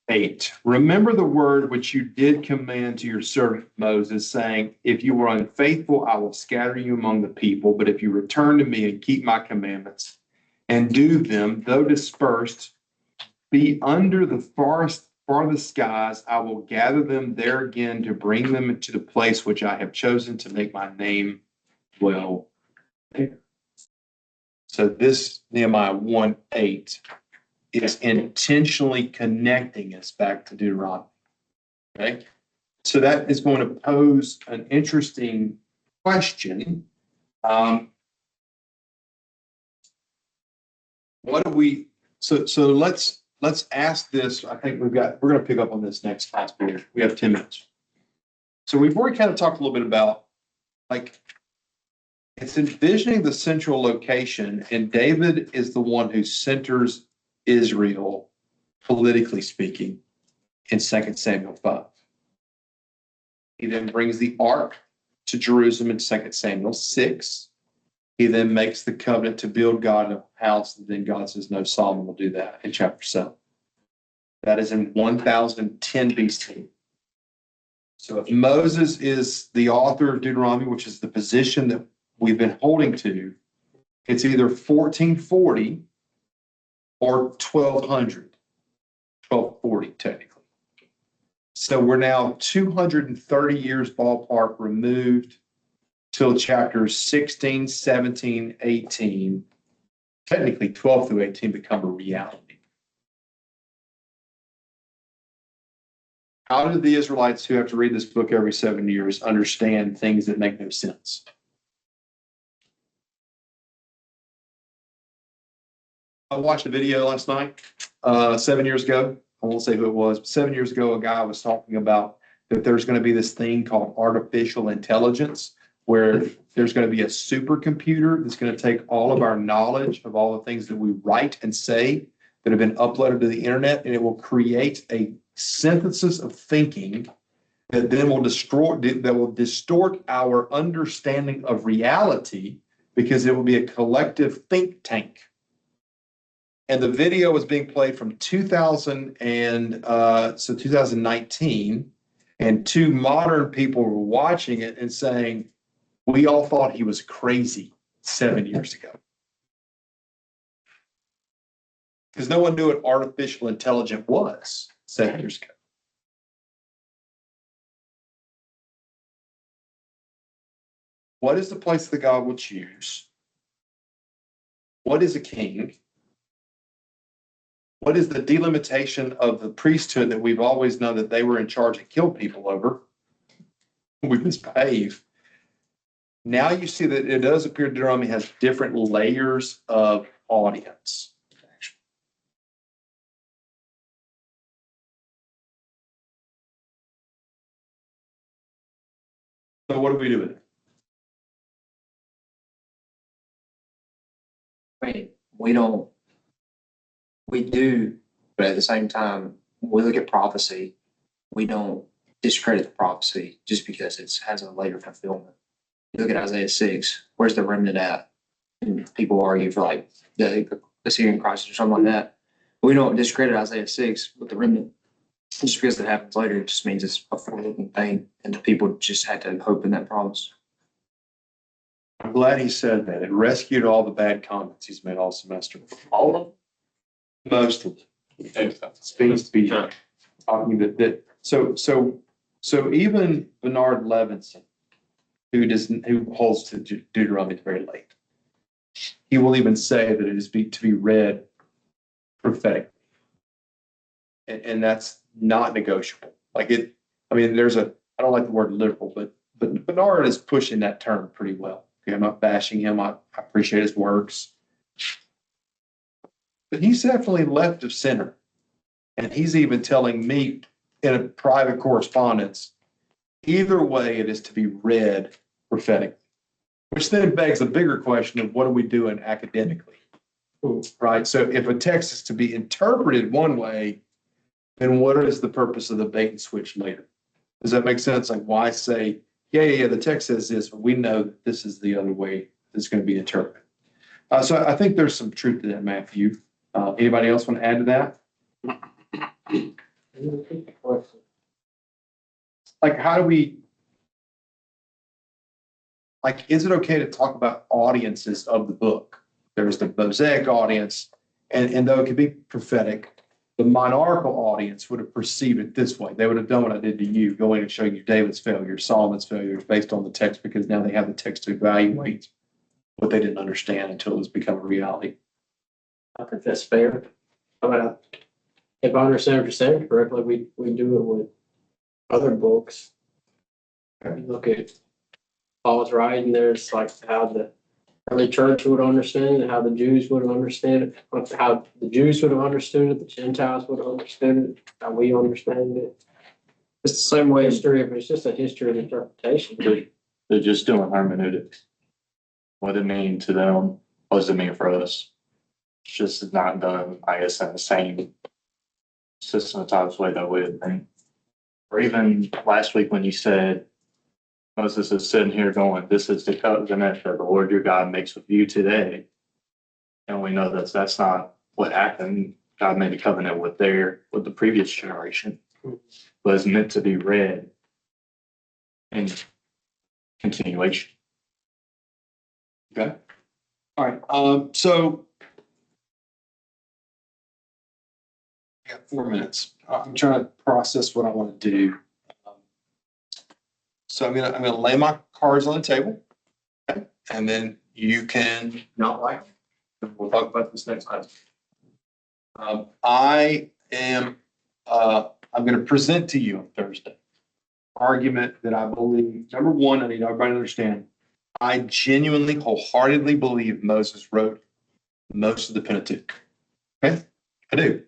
8. Remember the word which you did command to your servant Moses, saying, if you were unfaithful, I will scatter you among the people. But if you return to me and keep my commandments and do them, though dispersed, be under the farthest skies, I will gather them there again to bring them into the place which I have chosen to make my name dwell there. So this Nehemiah 1:8 is intentionally connecting us back to Deuteronomy. Okay? So that is going to pose an interesting question. What do we, so let's ask this. I think we're going to pick up on this next class period. We have 10 minutes. So we've already kind of talked a little bit about, like, it's envisioning the central location, and David is the one who centers Israel, politically speaking, in 2 Samuel 5. He then brings the ark to Jerusalem in 2 Samuel 6. He then makes the covenant to build God a house, and then God says, no, Solomon will do that in chapter 7. That is in 1010 BC. So if Moses is the author of Deuteronomy, which is the position that we've been holding to, it's either 1440 or 1200, 1240 technically. So we're now 230 years ballpark removed till chapters 16, 17, 18, technically 12 through 18 become a reality. How do the Israelites who have to read this book every 7 years understand things that make no sense? I watched a video last night, 7 years ago. I won't say who it was, but 7 years ago, a guy was talking about that there's going to be this thing called artificial intelligence, where there's going to be a supercomputer that's going to take all of our knowledge of all the things that we write and say that have been uploaded to the internet, and it will create a synthesis of thinking that then will distort our understanding of reality, because it will be a collective think tank. And the video was being played from 2019, and two modern people were watching it and saying, we all thought he was crazy 7 years ago. Because no one knew what artificial intelligence was 7 years ago. What is the place that God will choose? What is a king? What is the delimitation of the priesthood that we've always known that they were in charge and killed people over? We mispave. Now you see that it does appear Deuteronomy has different layers of audience. So what do we do with it? I mean, we do, but at the same time, when we look at prophecy, we don't discredit the prophecy just because it has a later fulfillment. You look at Isaiah 6, where's the remnant at? And people argue for like the Syrian crisis or something like that. We don't discredit Isaiah 6 with the remnant. Just because it happens later, it just means it's a forward-looking thing, and the people just had to hope in that promise. I'm glad he said that. It rescued all the bad comments he's made all semester. All of Most of them. Speaks to be talking that. So even Bernard Levinson, who holds to Deuteronomy very late, he will even say that it is to be read prophetically, and that's not negotiable. Like it. I mean, I don't like the word literal, but Bernard is pushing that term pretty well. Okay, I'm not bashing him. I appreciate his works. But he's definitely left of center. And he's even telling me in a private correspondence, either way, it is to be read prophetically, which then begs a bigger question of what are we doing academically, right? So if a text is to be interpreted one way, then what is the purpose of the bait and switch later? Does that make sense? Like, why say, yeah, the text says this, but we know that this is the other way that's going to be interpreted. So I think there's some truth to that, Matthew. Anybody else want to add to that? Like, how do we, like, is it okay to talk about audiences of the book? There's the Mosaic audience, and though it could be prophetic, the monarchical audience would have perceived it this way. They would have done what I did to you, going and showing you David's failures, Solomon's failures based on the text, because now they have the text to evaluate what they didn't understand until it's become a reality. I think that's fair. I mean, if I understand what you're saying correctly, we do it with other books You look at Paul's writing, there's like how the early church would understand it, how the Jews would understand it, how the Jews would have understood it, the Gentiles would have understood it, how we understand it. It's the same way history, but it's just a history of interpretation. They're just doing hermeneutics. What it mean to them, what does it mean for us? It's just not done, I guess, in the same systematized way that we would think. Or even last week when you said, Moses is sitting here going, this is the covenant that the Lord your God makes with you today. And we know that that's not what happened. God made a covenant with the previous generation, but it's meant to be read in continuation. Okay. All right. So I got 4 minutes. I'm trying to process what I want to do. So I'm gonna lay my cards on the table, okay? And then you can not like them. We'll talk about this next time. I'm going to present to you on Thursday argument that I believe. Number one, I need everybody to understand. I genuinely, wholeheartedly believe Moses wrote most of the Pentateuch. Okay, I do.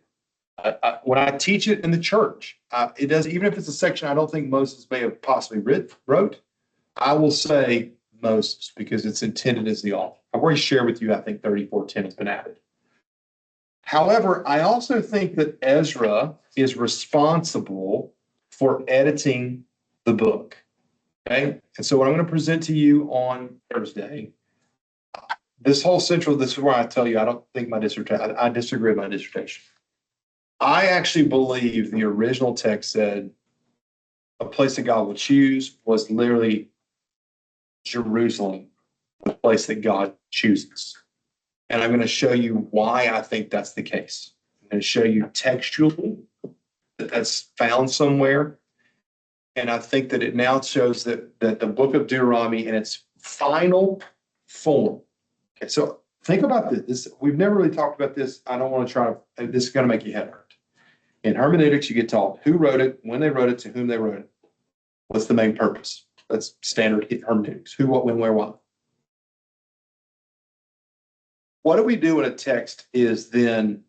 When I teach it in the church, it does. Even if it's a section I don't think Moses may have possibly wrote, I will say Moses because it's intended as the author. I've already shared with you. I think 34:10 has been added. However, I also think that Ezra is responsible for editing the book. Okay, and so what I'm going to present to you on Thursday. This is where I tell you I don't think my dissertation. I disagree with my dissertation. I actually believe the original text said a place that God would choose was literally Jerusalem, the place that God chooses. And I'm going to show you why I think that's the case. I'm going to show you textually that that's found somewhere. And I think that it now shows that the book of Deuteronomy in its final form. Okay, so think about this. We've never really talked about this. I don't want to try to, this is going to make your head hurt. In hermeneutics, you get taught who wrote it, when they wrote it, to whom they wrote it. What's the main purpose? That's standard hermeneutics. Who, what, when, where, why. What do we do when a text is then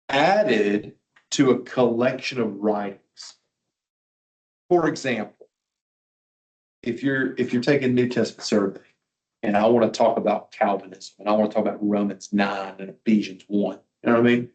added to a collection of writings? For example, if you're taking New Testament survey, and I want to talk about Calvinism, and I want to talk about Romans 9 and Ephesians 1, you know what I mean?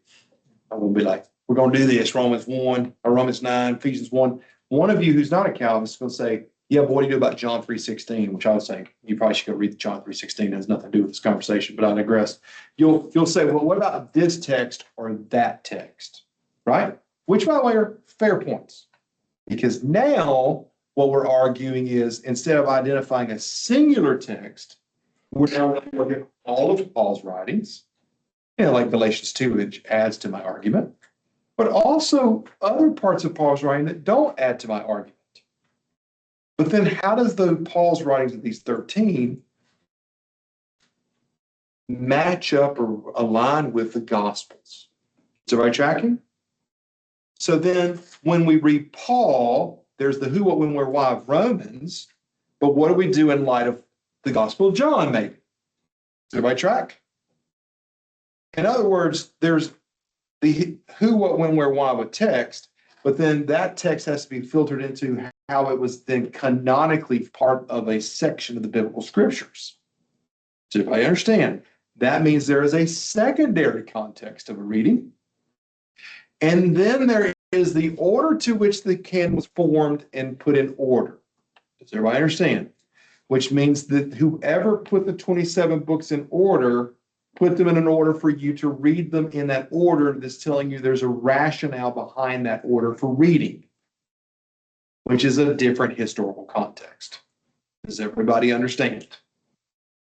I'm going to be like, we're going to do this, Romans 1, or Romans 9, Ephesians 1. One of you who's not a Calvinist is going to say, yeah, but what do you do about John 3:16? Which I would say, you probably should go read John 3:16. It has nothing to do with this conversation, but I digress. You'll say, well, what about this text or that text, right? Which, by the way, are fair points. Because now what we're arguing is instead of identifying a singular text, we're now looking at all of Paul's writings, like Galatians 2, which adds to my argument, but also other parts of Paul's writing that don't add to my argument. But then how does Paul's writings of these 13 match up or align with the Gospels? Is everybody tracking? So then when we read Paul, there's the who, what, when, where, why of Romans, but what do we do in light of the Gospel of John, maybe? Does everybody track? In other words, there's the who, what, when, where, why with text, but then that text has to be filtered into how it was then canonically part of a section of the biblical scriptures. So if I understand, that means there is a secondary context of a reading. And then there is the order to which the canon was formed and put in order. Does everybody understand? Which means that whoever put the 27 books in order, put them in an order for you to read them in that order that's telling you there's a rationale behind that order for reading, which is a different historical context. Does everybody understand?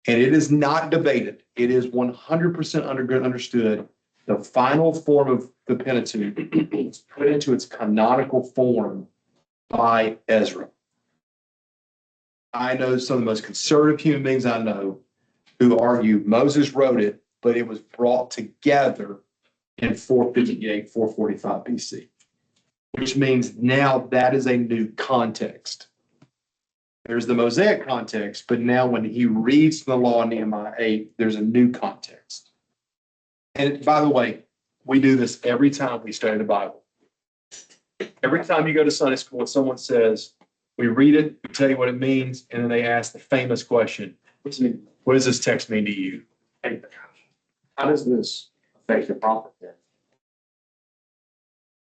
And it is not debated. It is 100% understood. The final form of the Pentateuch is put into its canonical form by Ezra. I know some of the most conservative human beings I know who argue Moses wrote it, but it was brought together in 458, 445 BC, which means now that is a new context. there's the Mosaic context, but now when he reads the law in Nehemiah 8, there's a new context. And by the way, we do this every time we study the Bible. Every time you go to Sunday school and someone says, we read it, we tell you what it means, and then they ask the famous question, what does this text mean to you? How does this affect the prophet then?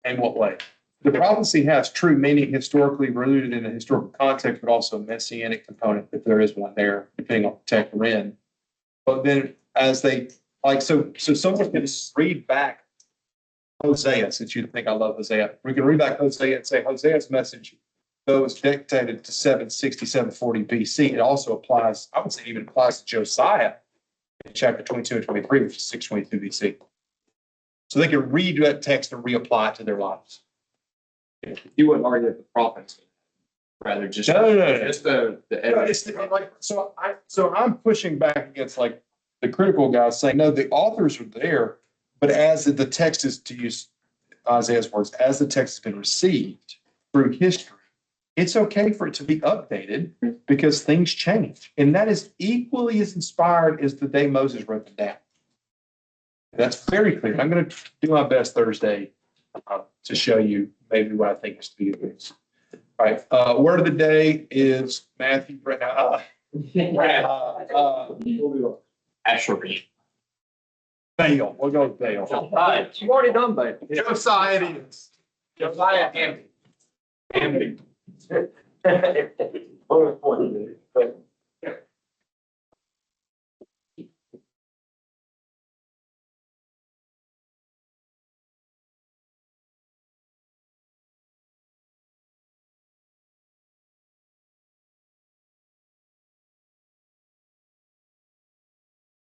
In what way? The prophecy has true meaning historically rooted in a historical context, but also a messianic component, if there is one there, depending on the text we're in. But then as they, like, so someone can read back Hosea, since you think I love Hosea. We can read back Hosea and say Hosea's message, though it was dictated to 760, 740 BC, it also applies, I would say even applies to Josiah in chapter 22 and 23, which is 622 BC. So they can read that text and reapply it to their lives. You wouldn't argue that the prophets, rather just. No. Just the No, it's like, so I'm pushing back against like the critical guys saying, no, the authors are there, but as the text is, to use Isaiah's words, as the text has been received through history, it's okay for it to be updated because things change. And that is equally as inspired as the day Moses wrote them down. That's very clear. I'm going to do my best Thursday to show you maybe what I think is to be the case. All right. Word of the day is Matthew. Asher. Bail. We'll go with Bail. All right, you've already done that. Josiah it is. Josiah Amby. Amby.